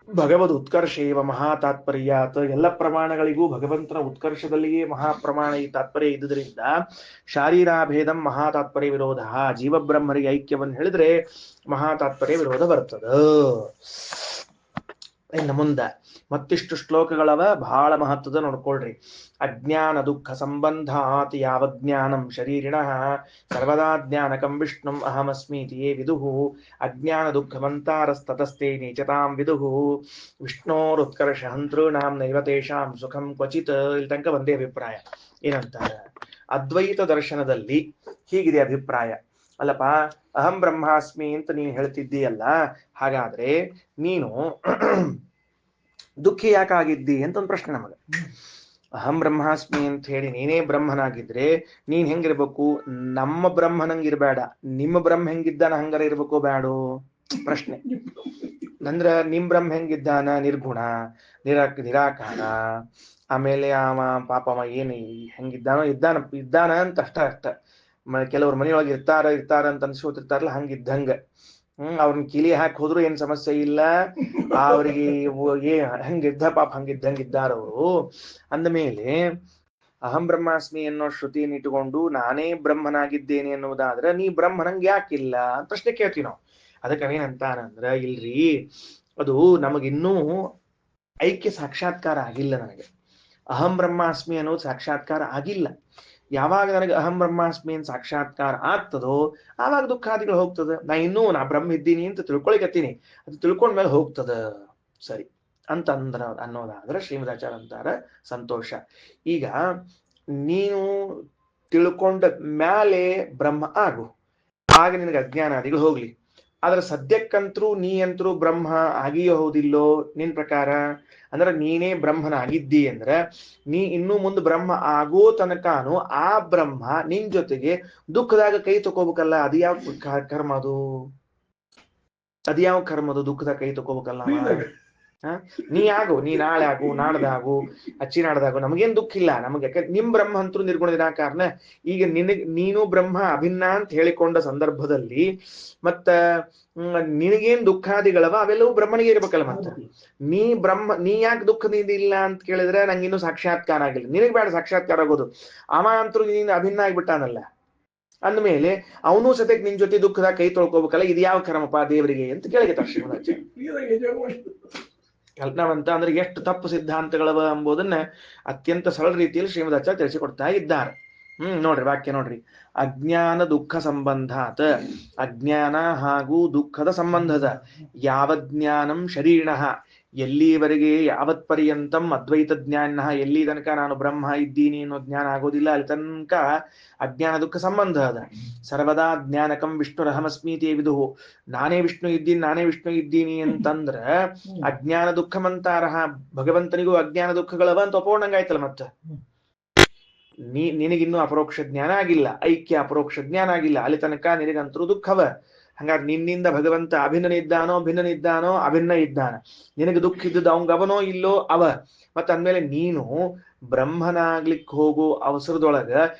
ಭಗವದ್ ಉತ್ಕರ್ಷೇವ ಮಹಾ ತಾತ್ಪರ್ಯಾತ್, ಎಲ್ಲ ಪ್ರಮಾಣಗಳಿಗೂ ಭಗವಂತನ ಉತ್ಕರ್ಷದಲ್ಲಿಯೇ ಮಹಾಪ್ರಮಾಣ ಈ ತಾತ್ಪರ್ಯ ಇದ್ದುದರಿಂದ ಶಾರೀರಾಭೇದಂ ಮಹಾ ತಾತ್ಪರ್ಯ ವಿರೋಧ, ಜೀವಬ್ರಹ್ಮರಿಗೆ ಐಕ್ಯವನ್ನು ಹೇಳಿದ್ರೆ ಮಹಾ ತಾತ್ಪರ್ಯ ವಿರೋಧ ಬರ್ತದ. ಇನ್ನು ಮುಂದ ಮತ್ತಿಷ್ಟು ಶ್ಲೋಕಗಳವ ಬಹಳ ಮಹತ್ವದ ನೋಡ್ಕೊಳ್ರಿ. ಅಜ್ಞಾನ ದುಃಖ ಸಂಬಂಧಾತ್ ಯಾವಜ್ಞಾನಂ ಶರೀರಿಣಃ ಸರ್ವದಾ ಜ್ಞಾನಕಂ ವಿಷ್ಣುಂ ಅಹಮಸ್ಮೀತಿ ಯೇ ವಿದುಃ ಅಜ್ಞಾನ ದುಃಖಮಂತಾರಸ್ತತಸ್ತೆ ನೀಚತಾಂ ವಿದುಃ ವಿಷ್ಣೋರುತ್ಕರ್ಷ ಹಂತॄಣಾಂ ನೈವ ತೇಷಾಂ ಸುಖಂ ಕ್ವಚಿತ್. ಇಲ್ಲಿ ತನಕ ಒಂದೇ ಅಭಿಪ್ರಾಯ. ಏನಂತಾರೆ? ಅದ್ವೈತ ದರ್ಶನದಲ್ಲಿ ಹೀಗಿದೆ ಅಭಿಪ್ರಾಯ. ಅಲ್ಲಪ್ಪ, ಅಹಂ ಬ್ರಹ್ಮಾಸ್ಮಿ ಅಂತ ನೀನು ಹೇಳ್ತಿದ್ದೀಯಲ್ಲ, ಹಾಗಾದ್ರೆ ನೀನು ದುಃಖಿ ಯಾಕಾಗಿದ್ದಿ ಅಂತ ಒಂದು ಪ್ರಶ್ನೆ ನಮಗೆ. ಅಹಂ ಬ್ರಹ್ಮಾಸ್ಮಿ ಅಂತ ಹೇಳಿ ನೀನೇ ಬ್ರಹ್ಮನಾಗಿದ್ರೆ ನೀನ್ ಹೆಂಗಿರ್ಬೇಕು? ನಮ್ಮ ಬ್ರಹ್ಮನಂಗಿರ್ಬೇಡ, ನಿಮ್ಮ ಬ್ರಹ್ಮ ಹೆಂಗಿದ್ದಾನ ಹಂಗಾರ ಇರ್ಬೇಕು ಬೇಡೋ ಪ್ರಶ್ನೆ. ಅಂದ್ರ ನಿಮ್ ಬ್ರಹ್ಮ ಹೆಂಗಿದ್ದಾನ? ನಿರ್ಗುಣ, ನಿರಾಕಾರ. ಆಮೇಲೆ ಅವ ಪಾಪವ ಏನು ಹೆಂಗಿದ್ದಾನೋ ಇದ್ದಾನ ಅಂತ ಅಷ್ಟ. ಕೆಲವ್ರು ಮನೆಯೊಳಗೆ ಇರ್ತಾರ ಅಂತ ಅನ್ಸ್ಕೋತಿರ್ತಾರಲ್ಲ, ಹಂಗಿದ್ದಂಗ. ಅವ್ರನ್ನ ಕಿಲಿ ಹಾಕಿ ಹೋದ್ರು ಏನ್ ಸಮಸ್ಯೆ ಇಲ್ಲ. ಅವ್ರಿಗೆ ಹಂಗಿದ್ದ ಪಾಪ ಹಂಗಿದ್ದಂಗಿದ್ದಾರವರು. ಅಂದಮೇಲೆ ಅಹಂ ಬ್ರಹ್ಮಾಸ್ಮಿ ಅನ್ನೋ ಶ್ರುತಿಯನ್ನು ಇಟ್ಟುಕೊಂಡು ನಾನೇ ಬ್ರಹ್ಮನಾಗಿದ್ದೇನೆ ಎನ್ನುವುದಾದ್ರೆ ನೀ ಬ್ರಹ್ಮನಂಗೆ ಯಾಕಿಲ್ಲ ಅಂತ ಪ್ರಶ್ನೆ ಕೇಳ್ತೀವಿ ನಾವು. ಅದಕ್ಕೆ ಅವೇನಂತಾನಂದ್ರ, ಇಲ್ರಿ, ಅದು ನಮಗಿನ್ನೂ ಐಕ್ಯ ಸಾಕ್ಷಾತ್ಕಾರ ಆಗಿಲ್ಲ. ನನಗೆ ಅಹಂ ಬ್ರಹ್ಮಾಸ್ಮಿ ಅನ್ನೋದು ಸಾಕ್ಷಾತ್ಕಾರ ಆಗಿಲ್ಲ. ಯಾವಾಗ ನನಗೆ ಅಹಂ ಬ್ರಹ್ಮಾಸ್ಮಿ ಅಂತ ಸಾಕ್ಷಾತ್ಕಾರ ಆಗ್ತದೋ ಆವಾಗ ದುಃಖಾದಿಗಳು ಹೋಗ್ತದ. ನಾ ಬ್ರಹ್ಮ ಇದ್ದೀನಿ ಅಂತ ತಿಳ್ಕೊಳಿಕತ್ತೀನಿ, ಅದು ತಿಳ್ಕೊಂಡ್ಮೇಲೆ ಹೋಗ್ತದ. ಸರಿ ಅಂತಂದ್ರ ಅನ್ನೋದಾದ್ರೆ ಶ್ರೀಮದಾಚಾರ್ಯ ಅಂತಾರ, ಸಂತೋಷ. ಈಗ ನೀನು ತಿಳ್ಕೊಂಡ ಮ್ಯಾಲೆ ಬ್ರಹ್ಮ ಆಗು, ಆಗ ನಿನಗೆ ಅಜ್ಞಾನಾದಿಗಳು ಹೋಗ್ಲಿ. ಆದ್ರೆ ಸದ್ಯಕ್ಕಂತರೂ ನೀ ಅಂತರೂ ಬ್ರಹ್ಮ ಆಗಿಯೋ ಹೌದಿಲ್ಲೋ ನಿನ್ ಪ್ರಕಾರ? ಅಂದ್ರೆ ನೀನೇ ಬ್ರಹ್ಮನ ಆಗಿದ್ದಿ ಅಂದ್ರೆ ನೀ ಇನ್ನು ಮುಂದೆ ಬ್ರಹ್ಮ ಆಗೋ ತನಕಾನು ಆ ಬ್ರಹ್ಮ ನಿನ್ ಜೊತೆಗೆ ದುಃಖದಾಗ ಕೈ ತಗೋಬೇಕಲ್ಲ. ಅದ್ಯಾವ ಕರ್ಮ ಅದು? ಅದ್ಯಾವ ಕರ್ಮದು ದುಃಖದಾಗ ಕೈ ತಗೋಬೇಕಲ್ಲ? ನೀ ನಾಳೆ ಆಗು, ನಾಡ್ದಾಗು, ನಾಡ್ದಾಗು, ನಮಗೇನ್ ದುಃಖ ಇಲ್ಲ. ನಮಗೆ ಯಾಕೆ ನಿಮ್ ಬ್ರಹ್ಮ ಅಂತೂ ನಿರ್ಗುಣ ನಿರಾಕಾರನ. ಈಗ ನೀನು ಬ್ರಹ್ಮ ಅಭಿನ್ನ ಅಂತ ಹೇಳಿಕೊಂಡ ಸಂದರ್ಭದಲ್ಲಿ ಮತ್ತ ನಿನಗೇನ್ ದುಃಖಾದಿಗಳವ ಅವೆಲ್ಲವೂ ಬ್ರಹ್ಮನಿಗೆ ಇರ್ಬೇಕಲ್ಲ. ಮತ್ತ ನೀ ಯಾಕೆ ದುಃಖದಿಂದ ಇಲ್ಲ ಅಂತ ಕೇಳಿದ್ರೆ ನಂಗಿನ್ನೂ ಸಾಕ್ಷಾತ್ಕಾರ ಆಗಿಲ್ಲ. ನಿನಗ್ ಬೇಡ ಸಾಕ್ಷಾತ್ಕಾರ ಆಗೋದು, ಅವ ಅಂತೂ ನೀನು ಅಭಿನ್ನ ಆಗ್ಬಿಟ್ಟಾನಲ್ಲ. ಅಂದ್ಮೇಲೆ ಅವನು ಸದ್ಯಕ್ಕೆ ನಿನ್ ಜೊತೆ ದುಃಖದಾಗ ಕೈ ತೊಳ್ಕೋಬೇಕಲ್ಲ. ಇದು ಯಾವ ಕರ್ಮಪ್ಪ ದೇವರಿಗೆ ಅಂತ ಕೇಳಿಗೆ ಶ್ರೀಮದಾಚಾರ್ಯ. ಕಲ್ಪನಾವಂತ ಅಂದ್ರೆ ಎಷ್ಟು ತಪ್ಪು ಸಿದ್ಧಾಂತಗಳವ ಎಂಬುದನ್ನ ಅತ್ಯಂತ ಸರಳ ರೀತಿಯಲ್ಲಿ ಶ್ರೀಮದಾಚಾರ್ಯ ತಿಳಿಸಿಕೊಡ್ತಾ ಇದ್ದಾರೆ. ನೋಡ್ರಿ ವಾಕ್ಯ ನೋಡ್ರಿ. ಅಜ್ಞಾನ ದುಃಖ ಸಂಬಂಧಾತ್, ಅಜ್ಞಾನ ಹಾಗೂ ದುಃಖದ ಸಂಬಂಧದ ಯಾವಜ್ಞಾನಂ ಶರೀರಿಣಃ, ಎಲ್ಲಿವರೆಗೆ ಯಾವತ್ ಪರ್ಯಂತಂ ಅದ್ವೈತ ಜ್ಞಾನ, ಎಲ್ಲಿ ತನಕ ನಾನು ಬ್ರಹ್ಮ ಇದ್ದೀನಿ ಅನ್ನೋ ಜ್ಞಾನ ಆಗೋದಿಲ್ಲ ಅಲ್ಲಿ ತನಕ ಅಜ್ಞಾನ ದುಃಖ ಸಂಬಂಧ ಅದ. ಸರ್ವದಾ ಜ್ಞಾನಕಂ ವಿಷ್ಣುರಹಮಸ್ಮೀತಿ ವಿದುಹು, ನಾನೇ ವಿಷ್ಣು ಇದ್ದೀನಿ ಅಂತಂದ್ರ ಅಜ್ಞಾನ ದುಃಖಮಂತಾರಹ, ಭಗವಂತನಿಗೂ ಅಜ್ಞಾನ ದುಃಖಗಳವ ಅಂತ ಒಪ್ಪೋಣಂಗಾಯ್ತಲ್ಲ. ಮತ್ತ ನಿನಗಿನ್ನೂ ಅಪರೋಕ್ಷ ಜ್ಞಾನ ಆಗಿಲ್ಲ, ಐಕ್ಯ ಅಪರೋಕ್ಷ ಜ್ಞಾನ ಆಗಿಲ್ಲ, ಅಲ್ಲಿ ತನಕ ನಿನಗಂತರೂ ದುಃಖವ. ಹಂಗಾದ್ರೆ ನಿನ್ನಿಂದ ಭಗವಂತ ಭಿನ್ನ ಇದ್ದಾನ. ನಿನಗೆ ದುಃಖ ಇದ್ದದ್ದು ಅವನೋ ಇಲ್ಲೋ ಅವ. ಮತ್ತ ಅಂದ್ಮೇಲೆ ನೀನು ಬ್ರಹ್ಮನಾಗ್ಲಿಕ್ಕೆ ಹೋಗೋ ಅವಸರದೊಳಗ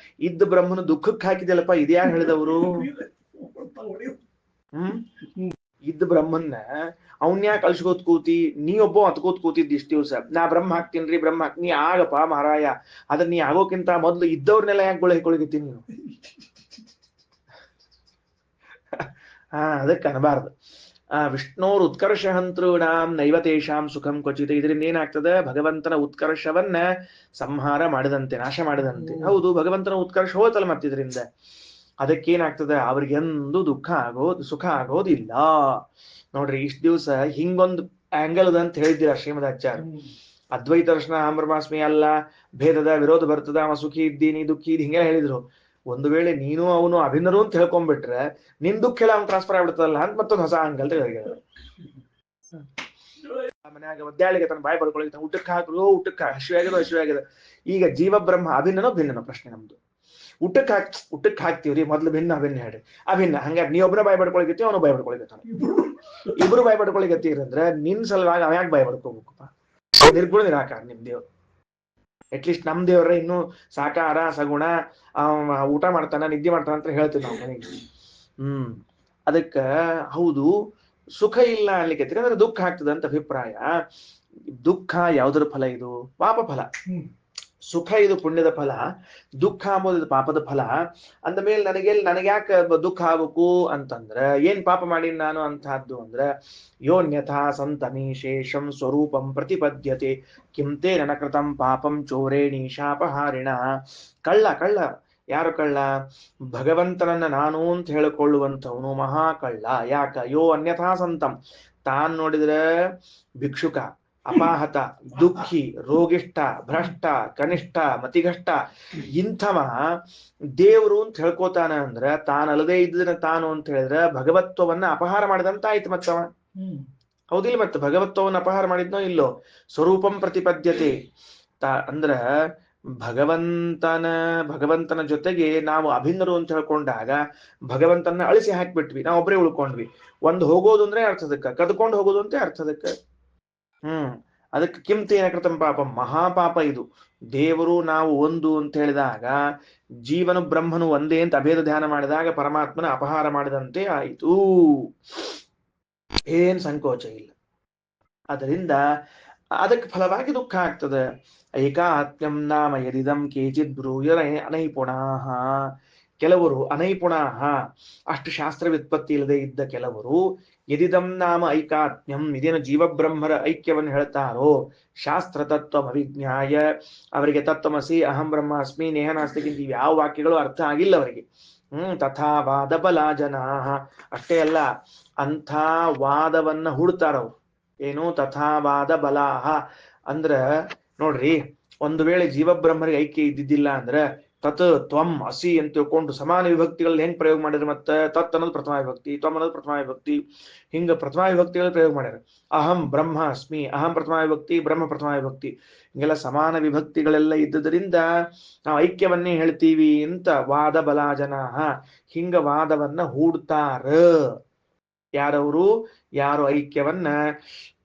ಇದ್ದ ಬ್ರಹ್ಮನ ದುಃಖಕ್ಕೆ ಹಾಕಿದೆಯಲ್ಲಪ್ಪ. ಇದ್ಯಾರು ಹೇಳಿದವರು? ಇದ್ದ ಬ್ರಹ್ಮನ್ನ ಅವನ್ಯಾಕೆ ಕಳ್ಸ್ಕೋತ್ ಕೂತಿ? ನೀ ಒಬ್ಬ ಹತ್ಕೋತ್ ಕೂತಿದ್ದಿ ಇಷ್ಟ ದಿವ್ಸ. ನಾ ಬ್ರಹ್ಮ ಹಾಕ್ತೀನ್ರಿ, ಬ್ರಹ್ಮ ನೀ ಆಗಪ್ಪ ಮಹಾರಾಯ. ಅದ್ರ ನೀ ಆಗೋಕ್ಕಿಂತ ಮೊದ್ಲು ಇದ್ದವ್ರನ್ನೆಲ್ಲ ಯಾಕೆ ಗೊಳಹಿಕೊಳಗತ್ತೀನಿ ನೀನು? ಅದಕ್ಕೆ ಅನಬಾರ್ದು. ವಿಷ್ಣೋರ್ ಉತ್ಕರ್ಷ ಹಂತೃಣಾಂ ನೈವ ತೇಷಾಂ ಸುಖಂ ಕ್ವಚಿತ್. ಇದರಿಂದ ಏನಾಗ್ತದೆ? ಭಗವಂತನ ಉತ್ಕರ್ಷವನ್ನ ಸಂಹಾರ ಮಾಡಿದಂತೆ, ನಾಶ ಮಾಡಿದಂತೆ. ಹೌದು, ಭಗವಂತನ ಉತ್ಕರ್ಷ ಹೋತಲ್ಲ ಮತ್ತಿದ್ರಿಂದ. ಅದಕ್ಕೇನಾಗ್ತದೆ? ಅವ್ರಿಗೆಂದು ಸುಖ ಆಗೋದಿಲ್ಲ. ನೋಡ್ರಿ, ಇಷ್ಟ ದಿವಸ ಹಿಂಗೊಂದು ಆಂಗಲ್ ಅದ ಅಂತ ಹೇಳಿದ್ದೀರ ಶ್ರೀಮದಾಚಾರ್ಯ. ಅದ್ವೈತ ದರ್ಶನ ಅಹಂ ಬ್ರಹ್ಮಾಸ್ಮಿ ಅಲ್ಲ, ಭೇದದ ವಿರೋಧ ಬರ್ತದ, ಅವ ಸುಖಿ ಇದ್ದೀನಿ ದುಃಖಿ ಇದು ಹಿಂಗೆ ಹೇಳಿದ್ರು. ಒಂದು ವೇಳೆ ನೀನು ಅವನು ಅಭಿನ್ನರು ಅಂತ ಹೇಳ್ಕೊಂಡ್ಬಿಟ್ರೆ ನಿನ್ ದುಃಖ ಎಲ್ಲ ಅವ್ನು ಟ್ರಾನ್ಸ್ಫರ್ ಆಗ್ಬಿಡ್ತದಲ್ಲ ಅಂತ ಮತ್ತೊಂದು ಹೊಸ ಆಂಗಲ್ ಹೇಳಿದ್ರು. ಮನ್ಯಾಗ ಒದ್ದಾಳಿಗೆ ತನ್ನ ಬಾಯಿ ಬಡ್ಕೊಳ್ಳಿ, ಊಟಕ್ಕೆ ಹಾಕಿದ್ರು, ಊಟಕ್ಕೆ ಹಸಿವಾಗಿದೆ. ಈಗ ಜೀವ ಬ್ರಹ್ಮ ಅಭಿನ್ನನೋ ಭಿನ್ನನೋ ಪ್ರಶ್ನೆ ನಮ್ದು. ಊಟಕ್ಕೆ ಹಾಕ್ತಿವ್ರಿ, ಮೊದ್ಲು ಭಿನ್ನ ಹೇಳ್ರಿ. ಅಭಿನ್ನ ಹಂಗಾರೆ ನೀ ಒಬ್ಬನ ಬಾಯಿ ಬಡ್ಕೊಳಿಗತ್ತಿ, ಅವನು ಬಾಯಿ ಬಡ್ಕೊಳಿಗತ್ತಾನ, ಇಬ್ರು ಬಾಯಿ ಬಡ್ಕೊಳಿಗತ್ತೀರಂದ್ರೆ ನಿನ್ ಸಲುವಾಗಿ ಅವ ಯಾಕೆ ಬಾಯಿ ಬಡ್ಕೋಬೇಕಪ್ಪ? ನಿರ್ಗುಣ ನಿರಾಕಾರ ನಿಮ್ ದೇವ್ರು. ಅಟ್ಲೀಸ್ಟ್ ನಮ್ ದೇವ್ರ ಇನ್ನು ಸಾಕಾರ ಸಗುಣ, ಊಟ ಮಾಡ್ತಾನ ನಿದ್ದೆ ಮಾಡ್ತಾನ ಅಂತ ಹೇಳ್ತೀವಿ ನಾವು ಮನೆಗೆ. ಅದಕ್ಕ ಹೌದು, ಸುಖ ಇಲ್ಲ ಅನ್ಲಿಕ್ಕೆ ಅಂದ್ರೆ ದುಃಖ ಆಗ್ತದೆ ಅಂತ ಅಭಿಪ್ರಾಯ. ದುಃಖ ಯಾವುದರ ಫಲ? ಇದು ಪಾಪ ಫಲ. ಸುಖ ಇದು ಪುಣ್ಯದ ಫಲ, ದುಃಖ ಅಂಬೋದು ಇದು ಪಾಪದ ಫಲ. ಅಂದ ಮೇಲೆ ನನಗೆ ಯಾಕೆ ದುಃಖ ಆಗ್ಬೇಕು ಅಂತಂದ್ರೆ, ಏನ್ ಪಾಪ ಮಾಡೀನಿ ನಾನು ಅಂತಹದ್ದು ಅಂದ್ರೆ, ಯೋನ್ಯಥಾ ಸಂತಮಿ ಶೇಷಂ ಸ್ವರೂಪಂ ಪ್ರತಿಪದ್ಯತೆ ಕಿಂತೆ ನನಕೃತಂ ಪಾಪಂ ಚೋರೇಣಿ ಶಾಪಹಾರಿಣ. ಕಳ್ಳ ಕಳ್ಳ ಯಾರು ಕಳ್ಳ? ಭಗವಂತನನ್ನ ನಾನು ಅಂತ ಹೇಳಿಕೊಳ್ಳುವಂಥವನು ಮಹಾ ಕಳ್ಳ. ಯಾಕ? ಯೋ ಅನ್ಯಥಾ ಸಂತಂ, ತಾನ್ ನೋಡಿದ್ರೆ ಭಿಕ್ಷುಕ, ಅಪಾಹತ, ದುಃಖಿ, ರೋಗಿಷ್ಠ, ಭ್ರಷ್ಟ, ಕನಿಷ್ಠ, ಮತಿಗಷ್ಟ, ಇಂಥವ ದೇವರು ಅಂತ ಹೇಳ್ಕೋತಾನ ಅಂದ್ರೆ ತಾನಲ್ಲದೆ ಇದ್ದನ ತಾನು ಅಂತ ಹೇಳಿದ್ರೆ ಭಗವತ್ವವನ್ನ ಅಪಹಾರ ಮಾಡಿದಂತ ಆಯ್ತು ಮತ್ತವ. ಹೌದಿಲ್ಲ? ಮತ್ತೆ ಭಗವತ್ವವನ್ನು ಅಪಹಾರ ಮಾಡಿದ್ನೋ ಇಲ್ಲೋ? ಸ್ವರೂಪಂ ಪ್ರತಿಪದ್ಯತೆ ಅಂದ್ರ ಭಗವಂತನ ಜೊತೆಗೆ ನಾವು ಅಭಿನ್ನರು ಅಂತ ಹೇಳ್ಕೊಂಡಾಗ ಭಗವಂತನ ಅಳಿಸಿ ಹಾಕ್ಬಿಟ್ವಿ, ನಾವು ಒಬ್ಬರೇ ಉಳ್ಕೊಂಡ್ವಿ. ಒಂದು ಹೋಗೋದು ಅಂದ್ರೆ ಅರ್ಥದಕ್ಕ, ಕದ್ಕೊಂಡು ಹೋಗೋದು ಅಂತ ಅರ್ಥದಕ್ಕ. ಅದಕ್ಕೆ ಕಿಂತೇನ ಕೃತಂ ಪಾಪಂ, ಮಹಾಪಾಪ ಇದು. ದೇವರು ನಾವು ಒಂದು ಅಂತ ಹೇಳಿದಾಗ, ಜೀವನು ಬ್ರಹ್ಮನು ಒಂದೇ ಅಂತ ಅಭೇದ ಧ್ಯಾನ ಮಾಡಿದಾಗ ಪರಮಾತ್ಮನ ಅಪಹಾರ ಮಾಡಿದಂತೆ ಆಯಿತು. ಏನ್ ಸಂಕೋಚ ಇಲ್ಲ. ಅದರಿಂದ ಅದಕ್ಕೆ ಫಲವಾಗಿ ದುಃಖ ಆಗ್ತದೆ. ಐಕಾತ್ಮ್ಯಂ ನಾಮ ಯದಿದಂ ಕೇಚಿದ್ ಬ್ರೂಯರ ಅನೈಪುಣಾಹ. ಕೆಲವರು ಅನೈಪುಣಾಹ, ಅಷ್ಟು ಶಾಸ್ತ್ರ ವ್ಯುತ್ಪತ್ತಿ ಇಲ್ಲದೆ ಇದ್ದ ಕೆಲವರು ಯದಿದಂ ನಾಮ ಐಕಾತ್ಮ್ಯಂ, ಇದೇನು ಜೀವಬ್ರಹ್ಮರ ಐಕ್ಯವನ್ನು ಹೇಳ್ತಾರೋ, ಶಾಸ್ತ್ರ ತತ್ವ ಅವಿಜ್ಞಾಯ, ಅವರಿಗೆ ತತ್ವಮಸಿ ಅಹಂ ಬ್ರಹ್ಮಾಸ್ಮಿ ನೇಹ ನಾಸ್ತಿಗಿಂತ ಯಾವ ವಾಕ್ಯಗಳು ಅರ್ಥ ಆಗಿಲ್ಲ ಅವರಿಗೆ. ತಥಾ ವಾದ ಬಲ ಜನಾ. ಅಷ್ಟೇ ಅಲ್ಲ, ಅಂಥ ವಾದವನ್ನ ಹೂಡ್ತಾರವ್ರು. ಏನು? ತಥಾವಾದ ಬಲಾಹ ಅಂದ್ರ ನೋಡ್ರಿ, ಒಂದು ವೇಳೆ ಜೀವಬ್ರಹ್ಮರಿಗೆ ಐಕ್ಯ ಇದ್ದಿದ್ದಿಲ್ಲ ಅಂದ್ರೆ ತತ್ ತ್ವಂ ಅಸಿ ಅಂತ ತಿಳ್ಕೊಂಡು ಸಮಾನ ವಿಭಕ್ತಿಗಳಲ್ಲಿ ಹೆಂಗ್ ಪ್ರಯೋಗ ಮಾಡಿದ್ರೆ, ಮತ್ತೆ ತತ್ ಅನ್ನೋದು ಪ್ರಥಮ ವಿಭಕ್ತಿ, ತ್ವಂ ಅನ್ನೋದು ಪ್ರಥಮ ವಿಭಕ್ತಿ, ಹಿಂಗ ಪ್ರಥಮ ವಿಭಕ್ತಿಗಳಲ್ಲಿ ಪ್ರಯೋಗ ಮಾಡ್ಯಾರ. ಅಹಂ ಬ್ರಹ್ಮ ಅಸ್ಮಿ, ಅಹಂ ಪ್ರಥಮ ವಿಭಕ್ತಿ, ಬ್ರಹ್ಮ ಪ್ರಥಮ ವಿಭಕ್ತಿ, ಹಿಂಗೆಲ್ಲ ಸಮಾನ ವಿಭಕ್ತಿಗಳೆಲ್ಲ ಇದ್ದುದರಿಂದ ನಾವು ಐಕ್ಯವನ್ನೇ ಹೇಳ್ತೀವಿ ಅಂತ ವಾದ ಬಲ ಜನ ಹಿಂಗ ವಾದವನ್ನ ಹೂಡ್ತಾರ. ಯಾರವರು? ಯಾರು ಐಕ್ಯವನ್ನ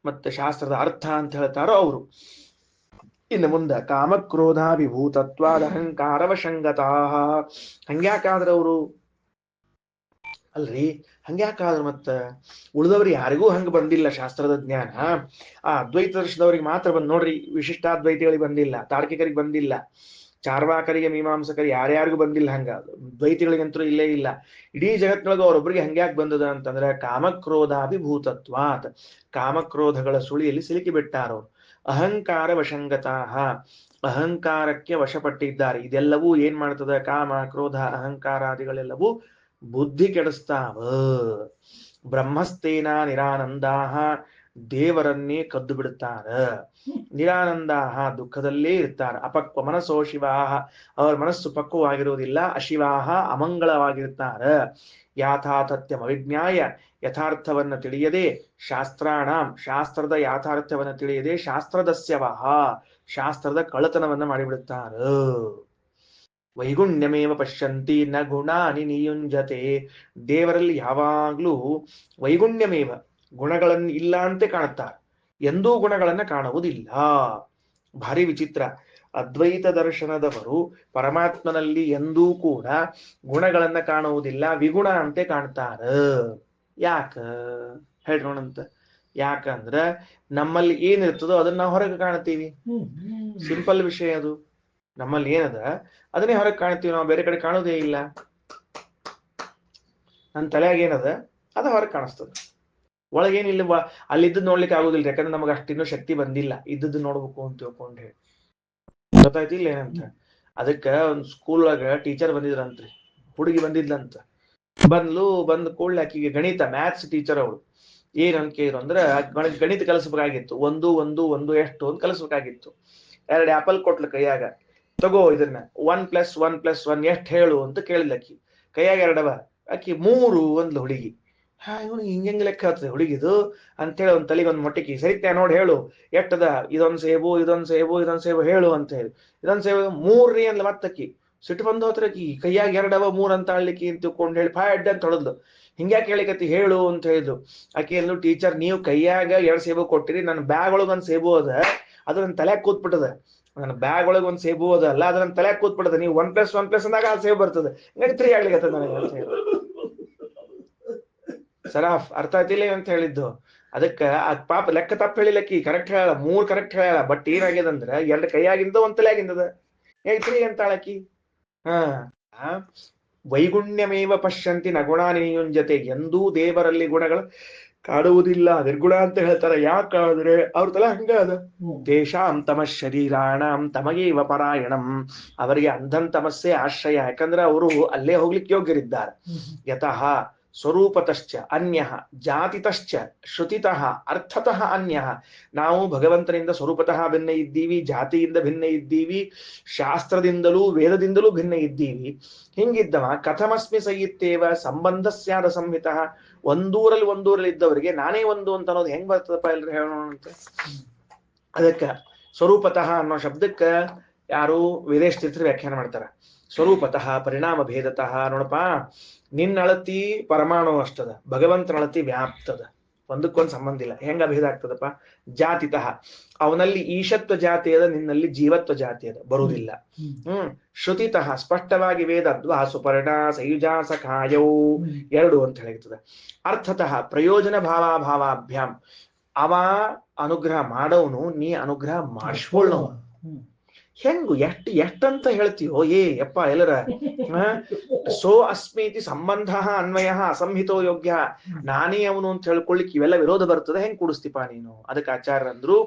ಮತ್ತೆ ಶಾಸ್ತ್ರದ ಅರ್ಥ ಅಂತ ಹೇಳ್ತಾರೋ ಅವರು. ಇನ್ನು ಮುಂದೆ ಕಾಮಕ್ರೋಧಾಭಿಭೂತತ್ವಾದ ಅಹಂಕಾರ ವಶಂಗತಾ. ಹಂಗ್ಯಾಕಾದ್ರವರು? ಅಲ್ರಿ, ಹಂಗ್ಯಾಕಾದ್ರ ಮತ್ತ ಉಳಿದವ್ರು ಯಾರಿಗೂ ಹಂಗ ಬಂದಿಲ್ಲ ಶಾಸ್ತ್ರದ ಜ್ಞಾನ. ಆ ಅದ್ವೈತ ದರ್ಶನದವ್ರಿಗೆ ಮಾತ್ರ ಬಂದ್ ನೋಡ್ರಿ. ವಿಶಿಷ್ಟಾದ್ವೈತಿಗಳಿಗೆ ಬಂದಿಲ್ಲ, ತಾರ್ಕಿಕರಿಗೆ ಬಂದಿಲ್ಲ, ಚಾರ್ವಾಕರಿಗೆ ಮೀಮಾಂಸಕರಿಗೆ ಯಾರ್ಯಾರಿಗೂ ಬಂದಿಲ್ಲ. ಹಂಗ ದ್ವೈತಿಗಳಿಗಂತೂ ಇಲ್ಲೇ ಇಲ್ಲ. ಇಡೀ ಜಗತ್ತಿನೊಳಗೆ ಅವರೊಬ್ಬರಿಗೆ ಹಂಗ್ಯಾಕ್ ಬಂದದ ಅಂತಂದ್ರೆ ಕಾಮಕ್ರೋಧಾಭಿಭೂತತ್ವಾತ್, ಕಾಮಕ್ರೋಧಗಳ ಸುಳಿಯಲ್ಲಿ ಸಿಲುಕಿ ಬಿಟ್ಟಾರವ್ರು. ಅಹಂಕಾರ ವಶಂಗತಾ, ಅಹಂಕಾರಕ್ಕೆ ವಶಪಟ್ಟಿದ್ದಾರೆ. ಇದೆಲ್ಲವೂ ಏನ್ ಮಾಡ್ತದ? ಕಾಮ ಕ್ರೋಧ ಅಹಂಕಾರಾದಿಗಳೆಲ್ಲವೂ ಬುದ್ಧಿ ಕೆಡಿಸ್ತಾವ. ಬ್ರಹ್ಮಸ್ತೇನ ನಿರಾನಂದಾಹ, ದೇವರನ್ನೇ ಕದ್ದು ಬಿಡುತ್ತಾರ. ನಿರಾನಂದಾಹ, ದುಃಖದಲ್ಲೇ ಇರ್ತಾರ. ಅಪಕ್ವ ಮನಸ್ಸೋ ಶಿವಾಹ, ಅವರ ಮನಸ್ಸು ಪಕ್ವವಾಗಿರುವುದಿಲ್ಲ. ಅಶಿವಾಹ, ಅಮಂಗಳವಾಗಿರ್ತಾರ. ಯಾಥಾತಥ್ಯಂ ಅವಿಜ್ಞಾಯ, ಯಥಾರ್ಥವನ್ನ ತಿಳಿಯದೆ, ಶಾಸ್ತ್ರಾಣಾಂ, ಶಾಸ್ತ್ರದ ಯಾಥಾರ್ಥವನ್ನ ತಿಳಿಯದೆ, ಶಾಸ್ತ್ರದಸ್ಯವಹ, ಶಾಸ್ತ್ರದ ಕಳ್ಳತನವನ್ನ ಮಾಡಿಬಿಡುತ್ತಾರ. ವೈಗುಣ್ಯಮೇವ ಪಶ್ಯಂತಿ ನ ಗುಣಾನಿ ನಿಯುಂಜತೆ. ದೇವರಲ್ಲಿ ಯಾವಾಗ್ಲೂ ವೈಗುಣ್ಯಮೇವ, ಗುಣಗಳನ್ನು ಇಲ್ಲ ಅಂತೆ ಕಾಣುತ್ತಾರೆ, ಎಂದೂ ಗುಣಗಳನ್ನ ಕಾಣುವುದಿಲ್ಲ. ಭಾರಿ ವಿಚಿತ್ರ. ಅದ್ವೈತ ದರ್ಶನದವರು ಪರಮಾತ್ಮನಲ್ಲಿ ಎಂದೂ ಕೂಡ ಗುಣಗಳನ್ನ ಕಾಣುವುದಿಲ್ಲ, ವಿಗುಣ ಅಂತೆ ಕಾಣ್ತಾರ. ಯಾಕ ಹೇಳ್ರೋಣಂತ? ಯಾಕಂದ್ರ ನಮ್ಮಲ್ಲಿ ಏನಿರ್ತದೋ ಅದನ್ನ ನಾವು ಹೊರಗೆ ಕಾಣ್ತೀವಿ. ಸಿಂಪಲ್ ವಿಷಯ ಅದು. ನಮ್ಮಲ್ಲಿ ಏನದ ಅದನ್ನೇ ಹೊರಗೆ ಕಾಣ್ತೀವಿ, ನಾವು ಬೇರೆ ಕಡೆ ಕಾಣೋದೇ ಇಲ್ಲ. ನನ್ನ ತಲೆಯಾಗ ಏನದ ಅದ ಹೊರಗೆ ಕಾಣಿಸ್ತದ, ಒಳಗೇನಿಲ್ಲ. ಅಲ್ಲಿದ್ದು ನೋಡ್ಲಿಕ್ಕೆ ಆಗುದಿಲ್ಲ, ಯಾಕಂದ್ರೆ ನಮಗೆ ಅಷ್ಟಿನ್ನೂ ಶಕ್ತಿ ಬಂದಿಲ್ಲ ಇದ್ದದ್ದು ನೋಡ್ಬೇಕು ಅಂತ ತಿಳ್ಕೊಂಡು ಹೇಳಿ. ಗೊತ್ತಾಯ್ತಿಲ್ಲ ಏನಂತ? ಅದಕ್ಕ ಒಂದು ಸ್ಕೂಲ್ ಒಳಗ ಟೀಚರ್ ಬಂದಿದ್ರಂತ್ರಿ, ಹುಡುಗಿ ಬಂದಿದ್ಲಂತ. ಬಂದ್ ಕೂಡ್ಲೆ ಆಕಿಗೆ ಗಣಿತ ಮ್ಯಾಥ್ಸ್ ಟೀಚರ್ ಅವಳು ಏನಂತ ಕೇಳಿದ್ರು ಅಂದ್ರೆ, ಗಣಿತ ಕಲಿಸ್ಬೇಕಾಗಿತ್ತು. ಒಂದು ಒಂದು ಒಂದು ಎಷ್ಟು ಅಂತ ಕಲಿಸ್ಬೇಕಾಗಿತ್ತು. 2 ಆಪಲ್ ಕೊಟ್ಲು ಕೈಯಾಗ, ತಗೋ ಇದನ್ನ 1+1+1 ಎಷ್ಟು ಹೇಳು ಅಂತ ಕೇಳಿದ್ಲಕ್ಕಿ. ಕೈಯಾಗ 2 ಆಕಿ 3 ಅಂದ್ಲು ಹುಡುಗಿ. ಇವನು ಹಿಂಗೆಂಗ್ ಲೆಕ್ಕ ಆಗ್ತದೆ ಹುಡುಗಿದು ಅಂತೇಳಿ ಒಂದ್ ತಲೆಗೆ ಒಂದ್ ಮೊಟ್ಟಿಗೆ, ಸರಿತ್ಯಾ ನೋಡಿ ಹೇಳು ಎಷ್ಟದ, ಇದೊಂದ್ ಸೇಬು ಇದೊಂದ್ ಸೇಬು ಇದೊಂದ್ ಸೇಬು ಹೇಳು ಅಂತ ಹೇಳಿ. ಇದೊಂದ್ ಸೇಬು 3 ಅಂದ್ಲ. ಮತ್ತಕ್ಕಿ ಸಿಟ್ಟು ಬಂದು ಹೋತ್ರಕಿ, ಕೈಯಾಗ 2 3 ಅಂತ ಆಳ್ಲಿಕ್ಕೆ ಅಂತ ತಿಳ್ಕೊಂಡು ಹೇಳಿ ಫಾಡ್ ಅಂತ ಹೊಳದ್ಲು. ಹಿಂಗ್ಯಾಕೆ ಹೇಳಿಕತಿ ಹೇಳು ಅಂತ ಹೇಳಿದ್ಲು. ಆಕೆ ಅಂದ್ಲು, ಟೀಚರ್ ನೀವು ಕೈಯಾಗ 2 ಸೇಬು ಕೊಟ್ಟಿರಿ, ನನ್ನ ಬ್ಯಾಗ್ ಒಳಗೆ ಒಂದ್ ಸೇಬು ಅದ, ಅದು ನನ್ನ ತಲೆಯಾಗ ಕೂತ್ಬಿಟ್ಟದ. ನನ್ನ ಬ್ಯಾಗ್ ಒಳಗೆ ಒಂದ್ ಸೇಬು ಅದಲ್ಲ, ಅದು ನನ್ನ ತಲೆಯಾಗ ಕೂತ್ಬಿಟ್ಟದ. ನೀವು 1+1+ ಅಂದಾಗ ಆ ಸೇಬು ಬರ್ತದೆ, 3 ಆಗ್ಲಿಕ್ಕೆ ನನಗೆ ಅಂತ ಹೇಳಿ. ಸರಾಫ್ ಅರ್ಥ ಆಯ್ತಿಲ್ಲ ಅಂತ ಹೇಳಿದ್ದು. ಅದಕ್ಕ ಪಾಪ ಲೆಕ್ಕ ತಪ್ಪ ಹೇಳಿಲ್ಲಕ್ಕಿ, ಕರೆಕ್ಟ್ ಹೇಳ, 3 ಕರೆಕ್ಟ್ ಹೇಳ. ಬಟ್ ಏನಾಗ್ಯದಂದ್ರ 2 ಕೈಯಾಗಿಂದ 1 ತಲೆಯಾಗಿಂದದ ಹೇಳ್ತ್ರಿ ಅಂತಾಳಕಿ. ಹಾ, ವೈಗುಣ್ಯಮೇವ ಪಶ್ಯಂತಿ ನಗುಣಾನಿ ನಿಯುಂಜತೆ. ಎಂದೂ ದೇವರಲ್ಲಿ ಗುಣಗಳು ಕಾಡುವುದಿಲ್ಲ, ನಿರ್ಗುಣ ಅಂತ ಹೇಳ್ತಾರ. ಯಾಕಾದ್ರೆ ಅವ್ರ ತಲೆ ಹಂಗ ಅದ. ತೇಷಾಂ ತಮ ಶರೀರಾಣಂ ತಮಗೇವ ಪರಾಯಣಂ. ಅವರಿಗೆ ಅಂಧನ್ ತಮಸ್ಸೆ ಆಶ್ರಯ, ಯಾಕಂದ್ರೆ ಅವರು ಅಲ್ಲೇ ಹೋಗ್ಲಿಕ್ಕೆ ಯೋಗ್ಯರಿದ್ದಾರೆ. ಯತಃ ಸ್ವರೂಪತಶ್ಚ ಅನ್ಯ ಜಾತಿತಶ್ಚ ಶ್ರುತಿತಃ ಅರ್ಥತಃ ಅನ್ಯ. ನಾವು ಭಗವಂತನಿಂದ ಸ್ವರೂಪತಃ ಭಿನ್ನ ಇದ್ದೀವಿ, ಜಾತಿಯಿಂದ ಭಿನ್ನ ಇದ್ದೀವಿ, ಶಾಸ್ತ್ರದಿಂದಲೂ ವೇದದಿಂದಲೂ ಭಿನ್ನ ಇದ್ದೀವಿ. ಹಿಂಗಿದ್ದವ ಕಥಮಸ್ಮಿ ಸಯಿತ್ತೇವ ಸಂಬಂಧ ಸ್ಯಾದ ಸಂಹಿತ. ಒಂದೂರಲ್ಲಿ ಇದ್ದವರಿಗೆ ನಾನೇ ಒಂದು ಅಂತ ಅನ್ನೋದು ಹೆಂಗ್ ಬರ್ತದಪ್ಪ ಎಲ್ರು ಹೇಳೋಣ ಅಂತ. ಅದಕ್ಕ ಸ್ವರೂಪತಃ ಅನ್ನೋ ಶಬ್ದಕ್ಕ ಯಾರು ವೇದೇಶ ತೀರ್ಥರು ವ್ಯಾಖ್ಯಾನ ಮಾಡ್ತಾರ. ಸ್ವರೂಪತಃ ಪರಿಣಾಮ ಭೇದತಃ. ನೋಡಪ್ಪ, ನಿನ್ನಳತಿ ಪರಮಾಣು ಅಷ್ಟದ, ಭಗವಂತನಳತಿ ವ್ಯಾಪ್ತದ, ಒಂದಕ್ಕೊಂದು ಸಂಬಂಧ ಇಲ್ಲ. ಹೆಂಗ ಭೇದ ಆಗ್ತದಪ್ಪ? ಜಾತಿತಃ, ಅವನಲ್ಲಿ ಈಶತ್ವ ಜಾತಿ ಅದ, ನಿನ್ನಲ್ಲಿ ಜೀವತ್ವ ಜಾತಿ ಅದ, ಬರುವುದಿಲ್ಲ. ಶ್ರುತಿತಃ, ಸ್ಪಷ್ಟವಾಗಿ ವೇದ ದ್ವಾಸುಪರ್ಣ ಸಯುಜಾ ಸಖಾಯೌ 2 ಅಂತ ಹೇಳಿರ್ತದೆ. ಅರ್ಥತಃ ಪ್ರಯೋಜನ ಭಾವಾಭಾವಾಭ್ಯಾಂ, ಅವ ಅನುಗ್ರಹ ಮಾಡವನು, ನೀ ಅನುಗ್ರಹ ಮಾಡಿಸ್ಕೊಳ್ಳೋನು. ಹೆಂಗು ಎಷ್ಟಂತ ಹೇಳ್ತೀಯೋ ಯಪ್ಪ ಎಲ್ಲರ. ಸೋ ಅಸ್ಮೀತಿ ಸಂಬಂಧ ಅನ್ವಯ ಅಸಂಹಿತೋ ಯೋಗ್ಯ. ನಾನೇ ಅವನು ಅಂತ ಹೇಳ್ಕೊಳ್ಳಿಕ್ ಇವೆಲ್ಲ ವಿರೋಧ ಬರ್ತದೆ, ಹೆಂಗ್ ಕೂಡಿಸ್ತೀಪ ನೀನು? ಅದಕ್ಕೆ ಆಚಾರ್ಯರಂದ್ರು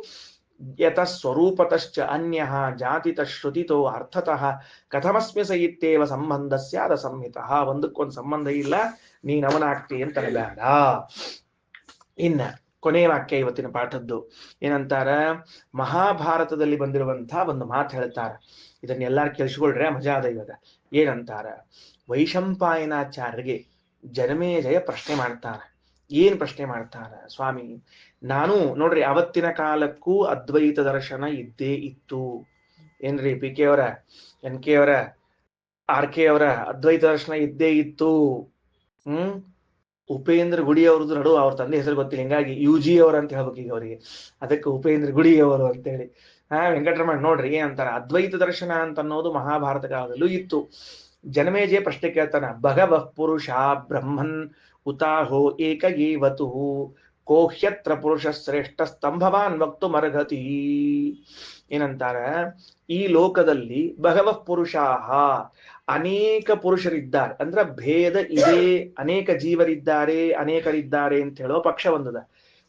ಯತ ಸ್ವರೂಪತಶ್ಚ ಅನ್ಯ ಜಾತಿತ ಶ್ರುತಿತೋ ಅರ್ಥತಃ ಕಥಮಸ್ಮಿ ಸಯಿತ್ತೇವ ಸಂಬಂಧ ಸ್ಯಾದ ಸಂಹಿತ. ಒಂದಕ್ಕೊಂದು ಸಂಬಂಧ ಇಲ್ಲ, ನೀನ್ ಅವನಾಗ್ತಿ ಅಂತ ಬೇಡ. ಇನ್ನ ಕೊನೆಯ ವಾಕ್ಯ ಇವತ್ತಿನ ಪಾಠದ್ದು ಏನಂತಾರ? ಮಹಾಭಾರತದಲ್ಲಿ ಬಂದಿರುವಂತಹ ಒಂದು ಮಾತು ಹೇಳ್ತಾರ. ಇದನ್ನೆಲ್ಲಾರು ಕೇಳಿಸ್ಕೊಳ್ರೆ ಮಜಾ ಅದ ಇವಾಗ. ಏನಂತಾರ? ವೈಶಂಪಾಯನಾಚಾರ್ಯರಿಗೆ ಜನಮೇಜಯ ಪ್ರಶ್ನೆ ಮಾಡ್ತಾರ. ಏನ್ ಪ್ರಶ್ನೆ ಮಾಡ್ತಾರ? ಸ್ವಾಮಿ, ನಾನು ನೋಡ್ರಿ ಅವತ್ತಿನ ಕಾಲಕ್ಕೂ ಅದ್ವೈತ ದರ್ಶನ ಇದ್ದೇ ಇತ್ತು. ಏನ್ರಿ ಪಿ ಕೆ ಅವರ, ಎನ್ ಕೆ ಅವರ, ಆರ್ ಕೆ ಅವರ, ಅದ್ವೈತ ದರ್ಶನ ಇದ್ದೇ ಇತ್ತು. ಉಪೇಂದ್ರ ಗುಡಿ ಅವ್ರದ್ದು ನಡು ಅವ್ರ ತಂದೆ ಹೆಸರು ಗೊತ್ತಿಲ್ಲ, ಹಿಂಗಾಗಿ UG ಅವರು ಅಂತ ಹೇಳ್ಬೇಕು ಈಗ ಅವರಿಗೆ. ಅದಕ್ಕೆ ಉಪೇಂದ್ರ ಗುಡಿ ಅವರು ಅಂತೇಳಿ. ವೆಂಕಟರಮಣ ನೋಡ್ರಿ ಏನಂತಾರ? ಅದ್ವೈತ ದರ್ಶನ ಅಂತ ಅನ್ನೋದು ಮಹಾಭಾರತ ಕಾಲದಲ್ಲೂ ಇತ್ತು. ಜನಮೇಜಯ ಪ್ರಶ್ನೆ ಕೇಳ್ತಾನ. ಭಗವಃ ಪುರುಷ ಬ್ರಹ್ಮನ್ ಉತಾಹೋ ಏಕಗೇವತು ಕೋಹ್ಯತ್ರ ಪುರುಷ ಶ್ರೇಷ್ಠ ಸ್ತಂಭವಾನ್ ವಕ್ತು ಮರ್ಹತಿ. ಏನಂತಾರ? ಈ ಲೋಕದಲ್ಲಿ ಭಗವಃ ಪುರುಷಾಹ, ಅನೇಕ ಪುರುಷರಿದ್ದಾರೆ, ಅಂದ್ರ ಭೇದ ಇದೆ, ಅನೇಕ ಜೀವರಿದ್ದಾರೆ, ಅನೇಕರಿದ್ದಾರೆ ಅಂತ ಹೇಳೋ ಪಕ್ಷ ಒಂದದ.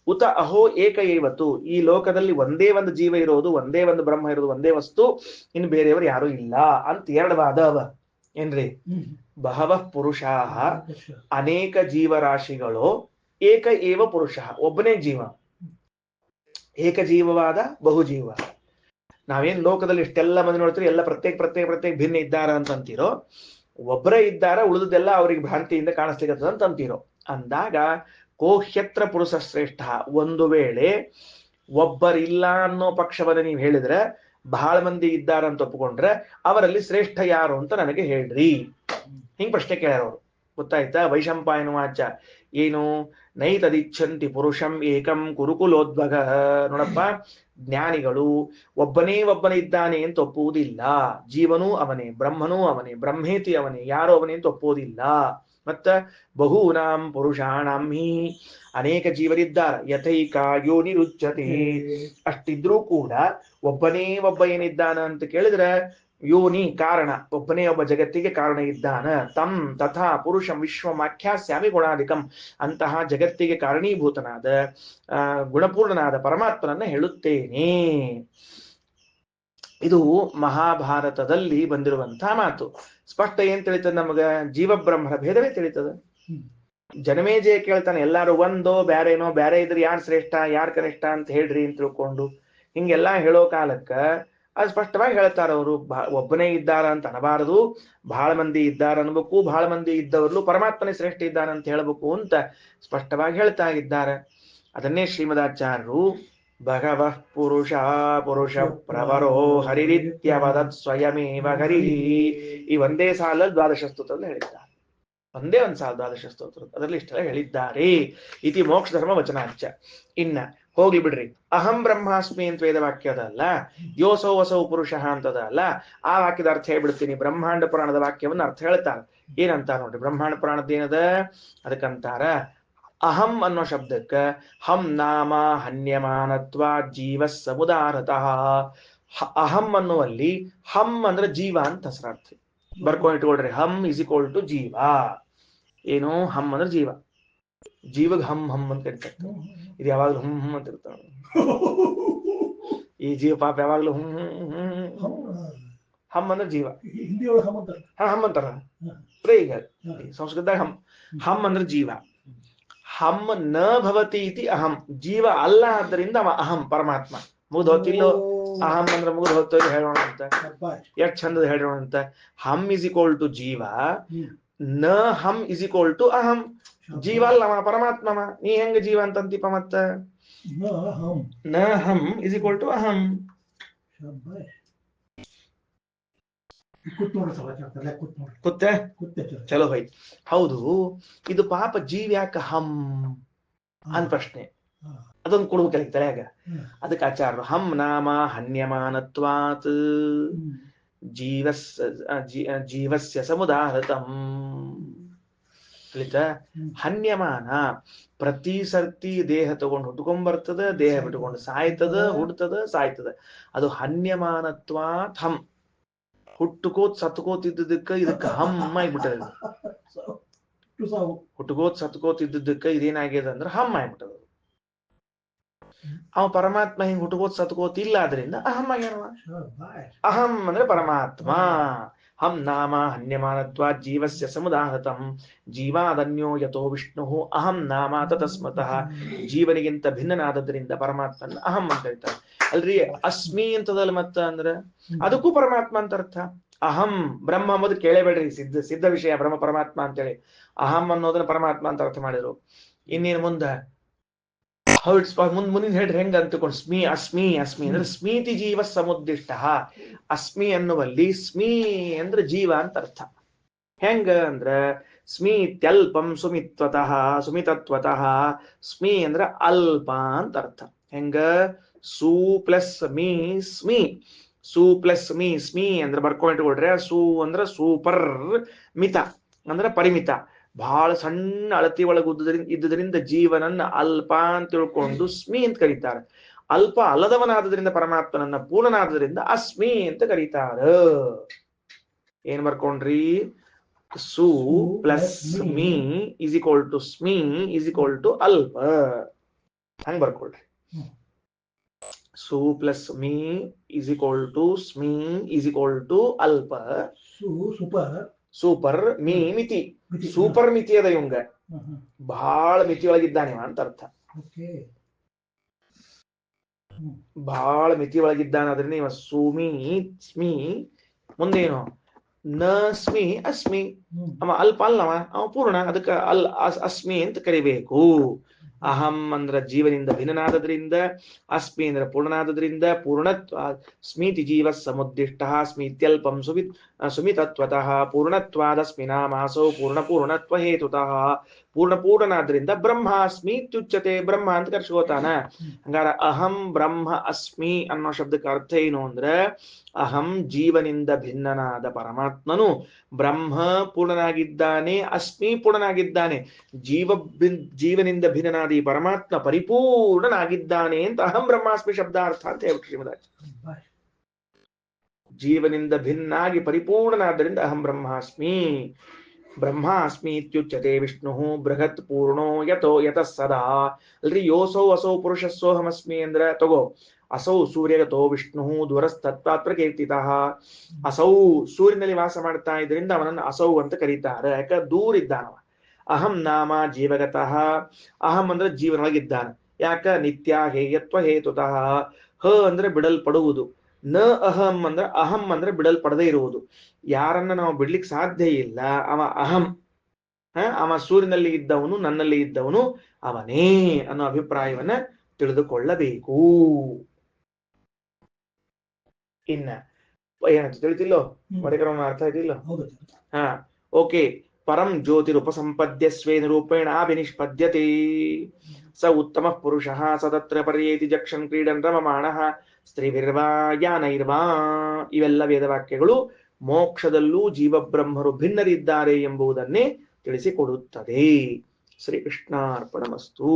ಉತ ಅಹೋ ಏಕ ಏವತು, ಈ ಲೋಕದಲ್ಲಿ ಒಂದೇ ಒಂದು ಜೀವ ಇರೋದು, ಒಂದೇ ಒಂದು ಬ್ರಹ್ಮ ಇರೋದು, ಒಂದೇ ವಸ್ತು, ಇನ್ನು ಬೇರೆಯವರು ಯಾರು ಇಲ್ಲ ಅಂತ 2 ವಾದ ಅವ. ಏನ್ರಿ? ಬಹವಃ ಪುರುಷಾಹ, ಅನೇಕ ಜೀವರಾಶಿಗಳು, ಏಕ ಏವ ಪುರುಷ, ಒಬ್ಬನೇ ಜೀವ. ಏಕಜೀವವಾದ ಬಹುಜೀವ. ನಾವೇನ್ ಲೋಕದಲ್ಲಿ ಇಷ್ಟೆಲ್ಲ ಮಂದಿ ನೋಡ್ತೀರಿ, ಎಲ್ಲ ಪ್ರತ್ಯೇಕ ಭಿನ್ನ ಇದ್ದಾರ ಅಂತಂತೀರೋ, ಒಬ್ಬರೇ ಇದ್ದಾರ, ಉಳಿದೆಲ್ಲ ಅವ್ರಿಗೆ ಭ್ರಾಂತಿಯಿಂದ ಕಾಣಿಸ್ಲಿಕ್ಕತ್ತದ ಅಂತ ಅಂತೀರೋ. ಅಂದಾಗ ಕೋಹ್ಯತ್ರ ಪುರುಷ ಶ್ರೇಷ್ಠ, ಒಂದು ವೇಳೆ ಒಬ್ಬರಿಲ್ಲ ಅನ್ನೋ ಪಕ್ಷವನ್ನ ನೀವು ಹೇಳಿದ್ರೆ, ಬಹಳ ಮಂದಿ ಇದ್ದಾರಂತ ಒಪ್ಪಿಕೊಂಡ್ರೆ ಅವರಲ್ಲಿ ಶ್ರೇಷ್ಠ ಯಾರು ಅಂತ ನನಗೆ ಹೇಳ್ರಿ. ಹಿಂಗ್ ಪ್ರಶ್ನೆ ಕೇಳ್ಯಾರ ಅವರು. ಗೊತ್ತಾಯ್ತಾ? ವೈಶಂಪಾಯನ ವಾಚ ಏನು? ನೈತದಿಚ್ಛಂತಿ ಪುರುಷಂ ಏಕಂ ಕುರುಕುಲೋದ್ಭಗ. ನೋಡಪ್ಪ, ಜ್ಞಾನಿಗಳು ಒಬ್ಬನಿದ್ದಾನೆ ಅಂತ ಒಪ್ಪುವುದಿಲ್ಲ. ಜೀವನೂ ಅವನೇ, ಬ್ರಹ್ಮನೂ ಅವನೇ, ಬ್ರಹ್ಮೇತಿ ಅವನೇ, ಯಾರೋ ಅವನೇ ಅಂತ ಒಪ್ಪುವುದಿಲ್ಲ. ಮತ್ತ ಬಹೂನಾಂ ಪುರುಷಾಣಾಂ ಹಿ, ಅನೇಕ ಜೀವರಿದ್ದಾರೆ. ಯಥೈಕ ಯೋನಿರುಚ್ಯತೆ, ಅಷ್ಟಿದ್ರೂ ಕೂಡ ಒಬ್ಬನೇ ಒಬ್ಬ ಏನಿದ್ದಾನ ಅಂತ ಕೇಳಿದ್ರೆ, ಯೋನಿ ಕಾರಣ, ಒಬ್ಬನೇ ಒಬ್ಬ ಜಗತ್ತಿಗೆ ಕಾರಣ ಇದ್ದಾನ. ತಂ ತಥಾ ಪುರುಷಂ ವಿಶ್ವಮಾಖ್ಯಾಸ್ಯಾಮಿ ಗುಣಾಧಿಕಂ, ಅಂತಹ ಜಗತ್ತಿಗೆ ಕಾರಣೀಭೂತನಾದ ಗುಣಪೂರ್ಣನಾದ ಪರಮಾತ್ಮನನ್ನ ಹೇಳುತ್ತೇನೆ. ಇದು ಮಹಾಭಾರತದಲ್ಲಿ ಬಂದಿರುವಂತಹ ಮಾತು. ಸ್ಪಷ್ಟ ಏನ್ ತಿಳಿತದ ನಮಗ? ಜೀವಬ್ರಹ್ಮರ ಭೇದವೇ ತಿಳಿತದ. ಜನಮೇಜಯ ಕೇಳ್ತಾನೆ, ಎಲ್ಲಾರು ಒಂದೋ ಬ್ಯಾರೇನೋ, ಬ್ಯಾರೆ ಇದ್ರೆ ಯಾರ್ ಶ್ರೇಷ್ಠ ಯಾರ್ ಕನಿಷ್ಠ ಅಂತ ಹೇಳ್ರಿ ಅಂತ ತಿಳ್ಕೊಂಡು ಹಿಂಗೆಲ್ಲಾ ಹೇಳೋ ಕಾಲಕ್ಕ ಅದು ಸ್ಪಷ್ಟವಾಗಿ ಹೇಳ್ತಾರ ಅವರು. ಒಬ್ಬನೇ ಇದ್ದಾರ ಅಂತ ಅನ್ನಬಾರದು, ಬಹಳ ಮಂದಿ ಇದ್ದಾರ ಅನ್ಬೇಕು, ಬಹಳ ಮಂದಿ ಇದ್ದವರ್ಲು ಪರಮಾತ್ಮನೇ ಶ್ರೇಷ್ಠ ಇದ್ದಾನ ಅಂತ ಹೇಳ್ಬೇಕು ಅಂತ ಸ್ಪಷ್ಟವಾಗಿ ಹೇಳ್ತಾ ಇದ್ದಾರೆ. ಅದನ್ನೇ ಶ್ರೀಮದಾಚಾರ್ಯರು ಭಗವಃ ಪುರುಷ ಪುರುಷ ಪ್ರವರೋ ಹರಿರಿತ್ಯವದತ್ ಸ್ವಯಮೇವ ಹರಿ, ಈ ಒಂದೇ ಸಾಲಲ್ಲಿ 12 ಸ್ತೋತ್ರದಲ್ಲಿ ಹೇಳಿದ್ದಾರೆ. ಒಂದೇ ಒಂದು ಸಾಲ 12 ಸ್ತೋತ್ರ, ಅದರಲ್ಲಿ ಇಷ್ಟೆಲ್ಲ ಹೇಳಿದ್ದಾರೆ. ಇತಿ ಮೋಕ್ಷ ಧರ್ಮ ವಚನಾಚ. ಇನ್ನ ಹೋಗ್ಲಿ ಬಿಡ್ರಿ, ಅಹಂ ಬ್ರಹ್ಮಾಸ್ಮಿ ಅಂತ ವೇದ ವಾಕ್ಯ ಅದಲ್ಲ, ಯೋಸೌ ವಸೌ ಪುರುಷ ಅಂತದ ಅಲ್ಲ, ಆ ವಾಕ್ಯದ ಅರ್ಥ ಹೇಳ್ಬಿಡ್ತೀನಿ. ಬ್ರಹ್ಮಾಂಡ ಪುರಾಣದ ವಾಕ್ಯವನ್ನ ಅರ್ಥ ಹೇಳ್ತಾರ. ಏನಂತಾರ ನೋಡ್ರಿ, ಬ್ರಹ್ಮಾಂಡ ಪುರಾಣದ ಏನದ? ಅದಕ್ಕಂತಾರ ಅಹಂ ಅನ್ನೋ ಶಬ್ದಕ್ಕೆ ಹಂ ನಾಮ ಹನ್ಯಮಾನತ್ವ ಜೀವ ಸಮುದಾರತಃ. ಅಹಂ ಅನ್ನುವಲ್ಲಿ ಹಂ ಅಂದ್ರೆ ಜೀವ ಅಂತ ಹೆಸರಾರ್ಥ. ಬರ್ಕೊಂಡು ಇಟ್ಕೊಳ್ರಿ, ಹಂ ಇಸ್ ಈಕ್ವಲ್ ಟು ಜೀವ. ಏನು ಹಂ ಅಂದ್ರೆ ಜೀವ, ಜೀವಗ್ ಹಂ ಹಂ ಅಂತ ಕರಿತಾರೆ. ಇದು ಯಾವಾಗ್ಲೂ ಹಂ ಹಂ ಅಂತ ಇರ್ತಾವ. ಈ ಜೀವ ಪಾಪ ಯಾವಾಗ್ಲೂ ಹಂ ಹಂ ಹಂ ಅಂದ್ರೆ ಜೀವ. ಹಂ ಅಂತಾರ ಈಗ ಸಂಸ್ಕೃತದಾಗ ಹಂ. ಹಂ ಅಂದ್ರೆ ಜೀವ. ಹಂ ನ ಭವತಿ ಇತಿ ಅಹಂ, ಜೀವ ಅಲ್ಲ ಆದ್ದರಿಂದ ಅವ ಅಹಂ ಪರಮಾತ್ಮ. ಮುಗ್ದು ಹೋತಿಲ್ಲೋ ಅಹಂ ಅಂದ್ರೆ ಮುಗ್ದು ಹೋಗ್ತೋ ಹೇಳೋಣ ಅಂತ, ಎಷ್ಟು ಚಂದದ ಹೇಳೋಣ ಅಂತ. ಹಂ ಇಸ್ ಈಕ್ವಲ್ ಟು ಜೀವ, ನ ಹಂ ಇಸ್ ಈಕ್ವಲ್ ಟು ಅಹಂ. ಜೀವ ಅಲ್ಲವ ಪರಮಾತ್ಮವ, ನೀ ಹೆಂಗ ಜೀವ ಅಂತಂತೀಪ ಮತ್ತ? ನ ಹಂ ಇಸ್ ಈಕ್ವಲ್ ಟು ಅಹಂ. ಕುತ್ತೆ ಚಲೋ ಹೋಯ್ತು. ಹೌದು, ಇದು ಪಾಪ ಜೀವ ಯಾಕ ಹಂ ಅಂತ ಪ್ರಶ್ನೆ, ಅದೊಂದು ಕೊಡ್ಬೇಕಲ್ಲ ತಲೆಯಾಗ. ಅದಕ್ಕೆ ಆಚಾರ್ಯರು ಹಂ ನಾಮ ಹನ್ಯಮಾನತ್ವಾತ್ ಜೀವಸ್ಯ ಸಮುದಾಹೃತಂ. ತಿಳಿತ? ಹನ್ಯಮಾನ ಪ್ರತಿ ಸರ್ತಿ ದೇಹ ತಗೊಂಡು ಹುಟ್ಕೊಂಡ್ ದೇಹ ಬಿಟ್ಕೊಂಡು ಸಾಯ್ತದ, ಹುಡ್ತದ ಸಾಯ್ತದ. ಅದು ಹನ್ಯಮಾನತ್ವಾತ್ ಹಂ. ಹುಟ್ಟುಕೋತ್ ಸತ್ಕೋತಿದ್ದಕ್ಕ ಇದಕ್ಕೆ ಹಮ್ ಆಗ್ಬಿಟ್ಟದ. ಹುಟ್ಟುಕೋತ್ ಸತ್ಕೋತಿದ್ದಕ್ಕ ಇದೇನಾಗ್ಯದ ಅಂದ್ರೆ ಹಮ್ ಆಗ್ಬಿಟ್ಟದ. ಅವ ಪರಮಾತ್ಮ ಹಿಂಗ್ ಹುಟ್ಟುಕೋತ್ ಸತ್ಕೋತ್ ಇಲ್ಲ, ಆದ್ರಿಂದ ಅಹಂ ಆಗ್ಯಾನವ. ಅಹಂ ಅಂದ್ರೆ ಪರಮಾತ್ಮ. ಹಂ ನಾಮ ಹನ್ಯಮಾನತ್ವ ಜೀವಸ್ಯ ಸಮುದಾಹೃತಂ ಜೀವಾದನ್ಯೋ ಯಥೋ ವಿಷ್ಣು ಅಹಂ ನಾಮ ತತಸ್ಮತಃ. ಜೀವನಿಗಿಂತ ಭಿನ್ನನಾದದ್ರಿಂದ ಪರಮಾತ್ಮನ ಅಹಂ ಅಂತ ಹೇಳ್ತಾರೆ. ಅಲ್ರಿ ಅಸ್ಮಿ ಅಂತದಲ್ಲ ಮತ್ತ ಅಂದ್ರೆ ಅದಕ್ಕೂ ಪರಮಾತ್ಮ ಅಂತ ಅರ್ಥ. ಅಹಂ ಬ್ರಹ್ಮ ಅನ್ನೋದು ಕೇಳಬೇಡ್ರಿ, ಸಿದ್ಧ ವಿಷಯ ಬ್ರಹ್ಮ ಪರಮಾತ್ಮ ಅಂತೇಳಿ. ಅಹಂ ಅನ್ನೋದನ್ನ ಪರಮಾತ್ಮ ಅಂತ ಅರ್ಥ ಮಾಡಿದ್ರು. ಇನ್ನೇನು ಮುಂದ ಮುಂದಿನ ಹೇಳ್ರಿ ಹೆಂಗ ಅಂತಕೊಂಡು ಸ್ಮಿ ಅಸ್ಮಿ. ಅಸ್ಮಿ ಅಂದ್ರೆ ಸ್ಮೀತಿ ಜೀವ ಸಮುದ್ದಿಷ್ಟ. ಅಸ್ಮಿ ಅನ್ನುವಲ್ಲಿ ಸ್ಮಿ ಅಂದ್ರೆ ಜೀವ ಅಂತ ಅರ್ಥ. ಹೆಂಗ ಅಂದ್ರ ಸ್ಮೀತ್ಯಲ್ಪಂ ಸುಮಿತ್ವತಃ ಸುಮಿತತ್ವತಃ. ಸ್ಮಿ ಅಂದ್ರ ಅಲ್ಪ ಅಂತ ಅರ್ಥ. ಹೆಂಗ ಸು ಪ್ಲಸ್ ಮೀ ಸ್ಮಿ. ಸು ಪ್ಲಸ್ ಮೀ ಸ್ಮಿ ಅಂದ್ರೆ ಬರ್ಕೊಂಡಿಟ್ಕೊಳ್ರೆ, ಸು ಅಂದ್ರ ಸೂಪರ್, ಮಿತ ಅಂದ್ರೆ ಪರಿಮಿತ, ಬಹಳ ಸಣ್ಣ ಅಳತಿ ಒಳಗೆ ಇದ್ದುದರಿಂದ ಜೀವನನ್ನ ಅಲ್ಪ ಅಂತ ತಿಳ್ಕೊಂಡು ಸ್ಮಿ ಅಂತ ಕರೀತಾರೆ. ಅಲ್ಪ ಅಲ್ಲದವನಾದ್ರಿಂದ ಪರಮಾತ್ಮನನ್ನ ಪೂರ್ಣನಾದ್ರಿಂದ ಅಸ್ಮಿ ಅಂತ ಕರೀತಾರ. ಏನ್ ಬರ್ಕೊಂಡ್ರಿ? ಸು ಪ್ಲಸ್ ಮೀ ಇಸ್ ಈಕ್ವಲ್ ಟು ಸ್ಮಿ ಇಸ್ ಈಕ್ವಲ್ ಟು ಅಲ್ಪ. ಹಂಗ್ ಬರ್ಕೊಳ್ರಿ. ಸು ಪ್ಲಸ್ ಮೀ ಇಸ್ ಈಕ್ವಲ್ ಟು ಸ್ಮಿ ಇಸ್ ಈಕ್ವಲ್ ಟು ಅಲ್ಪ. ಸೂಪರ್ ಮೀ ಮಿತಿ, ಸೂಪರ್ ಮಿತಿ ಅದ ಇವಂಗ, ಬಹಳ ಮಿತಿಯೊಳಗಿದ್ದಾನೆ ಅಂತ ಅರ್ಥ. ಬಹಳ ಮಿತಿಯೊಳಗಿದ್ದಾನೆ, ಅದರಿಂದ ಇವ ಸುಮಿ ಸ್ಮಿ. ಮುಂದೇನು? ನ ಸ್ಮಿ ಅಸ್ಮಿ. ಅವ ಅಲ್ಪ ಅಲ್ಲವ, ಅವ ಪೂರ್ಣ, ಅದಕ್ಕೆ ಅಸ್ಮಿ ಅಂತ ಕರಿಬೇಕು. ಅಹಂ ಅಂದ್ರ ಜೀವನಿಂದ ಭಿನ್ನನಾದದ್ರಿಂದ, ಅಸ್ಮಿ ಅಂದ್ರ ಪೂರ್ಣನಾದದ್ರಿಂದ ಪೂರ್ಣತ್ವ. ಸ್ಮೀತಿ ಜೀವ ಸಮುದ್ದಿಷ್ಟ ಸ್ಮೀತ್ಯಲ್ಪಂ ಸುಮಿತತ್ವತಃ ಪೂರ್ಣತ್ವಾದಸ್ಮಿ ನಾಮಾಸೌ ಪೂರ್ಣತ್ವ ಹೇತುತಃ. ಪೂರ್ಣನಾದ್ರಿಂದ ಬ್ರಹ್ಮ ಸ್ಮೀತ್ಯುಚ್ಯತೆ, ಬ್ರಹ್ಮ ಅಂತ ಕರ್ಸ್ಕೋತಾನ. ಹಂಗಾರ ಅಹಂ ಬ್ರಹ್ಮ ಅಸ್ಮಿ ಅನ್ನೋ ಶಬ್ದಕ್ಕೆ ಅರ್ಥ ಏನು ಅಂದ್ರೆ, ಅಹಂ ಜೀವನಿಂದ ಭಿನ್ನನಾದ ಪರಮಾತ್ಮನು ಬ್ರಹ್ಮ ಪೂರ್ಣನಾಗಿದ್ದಾನೆ, ಅಸ್ಮಿ ಪೂರ್ಣನಾಗಿದ್ದಾನೆ. ಜೀವನಿಂದ ಭಿನ್ನನಾದ ಈ ಪರಮಾತ್ಮ ಪರಿಪೂರ್ಣನಾಗಿದ್ದಾನೆ ಅಂತ ಅಹಂ ಬ್ರಹ್ಮಾಸ್ಮಿ ಶಬ್ದ ಅರ್ಥ ಅಂತ ಹೇಳ್ಬಿಟ್ಟು ಶ್ರೀಮದಾಚಾರ್ಯ. ಜೀವನಿಂದ ಭಿನ್ನಾಗಿ ಪರಿಪೂರ್ಣನಾದ್ದರಿಂದ ಅಹಂ ಬ್ರಹ್ಮಾಸ್ಮಿ. ಬ್ರಹ್ಮಾಸ್ಮಿ ಇತ್ಯುಚ್ಯತೆ ವಿಷ್ಣು ಬೃಹತ್ ಪೂರ್ಣೋ ಯತಃ ಸದಾ. ಅಲ್ರಿ ಯೋಸೌ ಅಸೌ ಪುರುಷಸ್ಸೋಹಮಸ್ಮಿ ಅಂದ್ರೆ ತಗೋ, ಅಸೌ ಸೂರ್ಯಗತೋ ವಿಷ್ಣು ದೂರಸ್ತತ್ವಾತ್ ಪ್ರಕೀರ್ತಿತಃ. ಅಸೌ ಸೂರ್ಯನಲ್ಲಿ ವಾಸ ಮಾಡ್ತಾ ಇದರಿಂದ ಅವನನ್ನು ಅಸೌ ಅಂತ ಕರೀತಾರೆ, ಯಾಕ ದೂರ ಇದ್ದಾನವ. ಅಹಂ ನಾಮ ಜೀವಗತಃ. ಅಹಂ ಅಂದ್ರೆ ಜೀವನೊಳಗಿದ್ದಾನೆ, ಯಾಕ ನಿತ್ಯ ಹೇಯತ್ವ ಹೇತುತಃ. ಹ ಅಂದ್ರೆ ಬಿಡಲ್ಪಡುವುದು, ನ ಅಹಂ ಅಂದ್ರೆ ಅಹಂ ಅಂದ್ರೆ ಬಿಡಲ್ಪಡದೇ ಇರುವುದು. ಯಾರನ್ನ ನಾವು ಬಿಡ್ಲಿಕ್ಕೆ ಸಾಧ್ಯ ಇಲ್ಲ, ಅವ ಅಹಂ. ಅವ ಸೂರ್ಯನಲ್ಲಿ ಇದ್ದವನು, ನನ್ನಲ್ಲಿ ಇದ್ದವನು ಅವನೇ ಅನ್ನೋ ಅಭಿಪ್ರಾಯವನ್ನ ತಿಳಿದುಕೊಳ್ಳಬೇಕು. ಇನ್ನ ಏನಂತ ತಿಳಿತಿಲ್ಲೋ? ವಡೆಕರವನ್ನ ಅರ್ಥ ಆಯ್ತಿಲ್ಲೋ? ಓಕೆ. ಪರಂ ಜ್ಯೋತಿರುಪಸಂಪದ್ಯ ಸ್ವೇನ ರೂಪೇಣ ಅಭಿನಿಷ್ಪದ್ಯತೆ. ಸ ಉತ್ತಮ ಪುರುಷ ಸತತ್ರ ಪರ್ಯೇತಿ ಜಕ್ಷನ್ ಕ್ರೀಡನ್ ರಮಮಾಣಃ ಸ್ತ್ರೀವಿರ್ವಾ ಯಾನೈರ್ವಾ. ಇವೆಲ್ಲ ವೇದವಾಕ್ಯಗಳು ಮೋಕ್ಷದಲ್ಲೂ ಜೀವಬ್ರಹ್ಮರು ಭಿನ್ನರಿದ್ದಾರೆ ಎಂಬುದನ್ನೇ ತಿಳಿಸಿಕೊಡುತ್ತದೆ. ಶ್ರೀಕೃಷ್ಣಾರ್ಪಣಮಸ್ತು.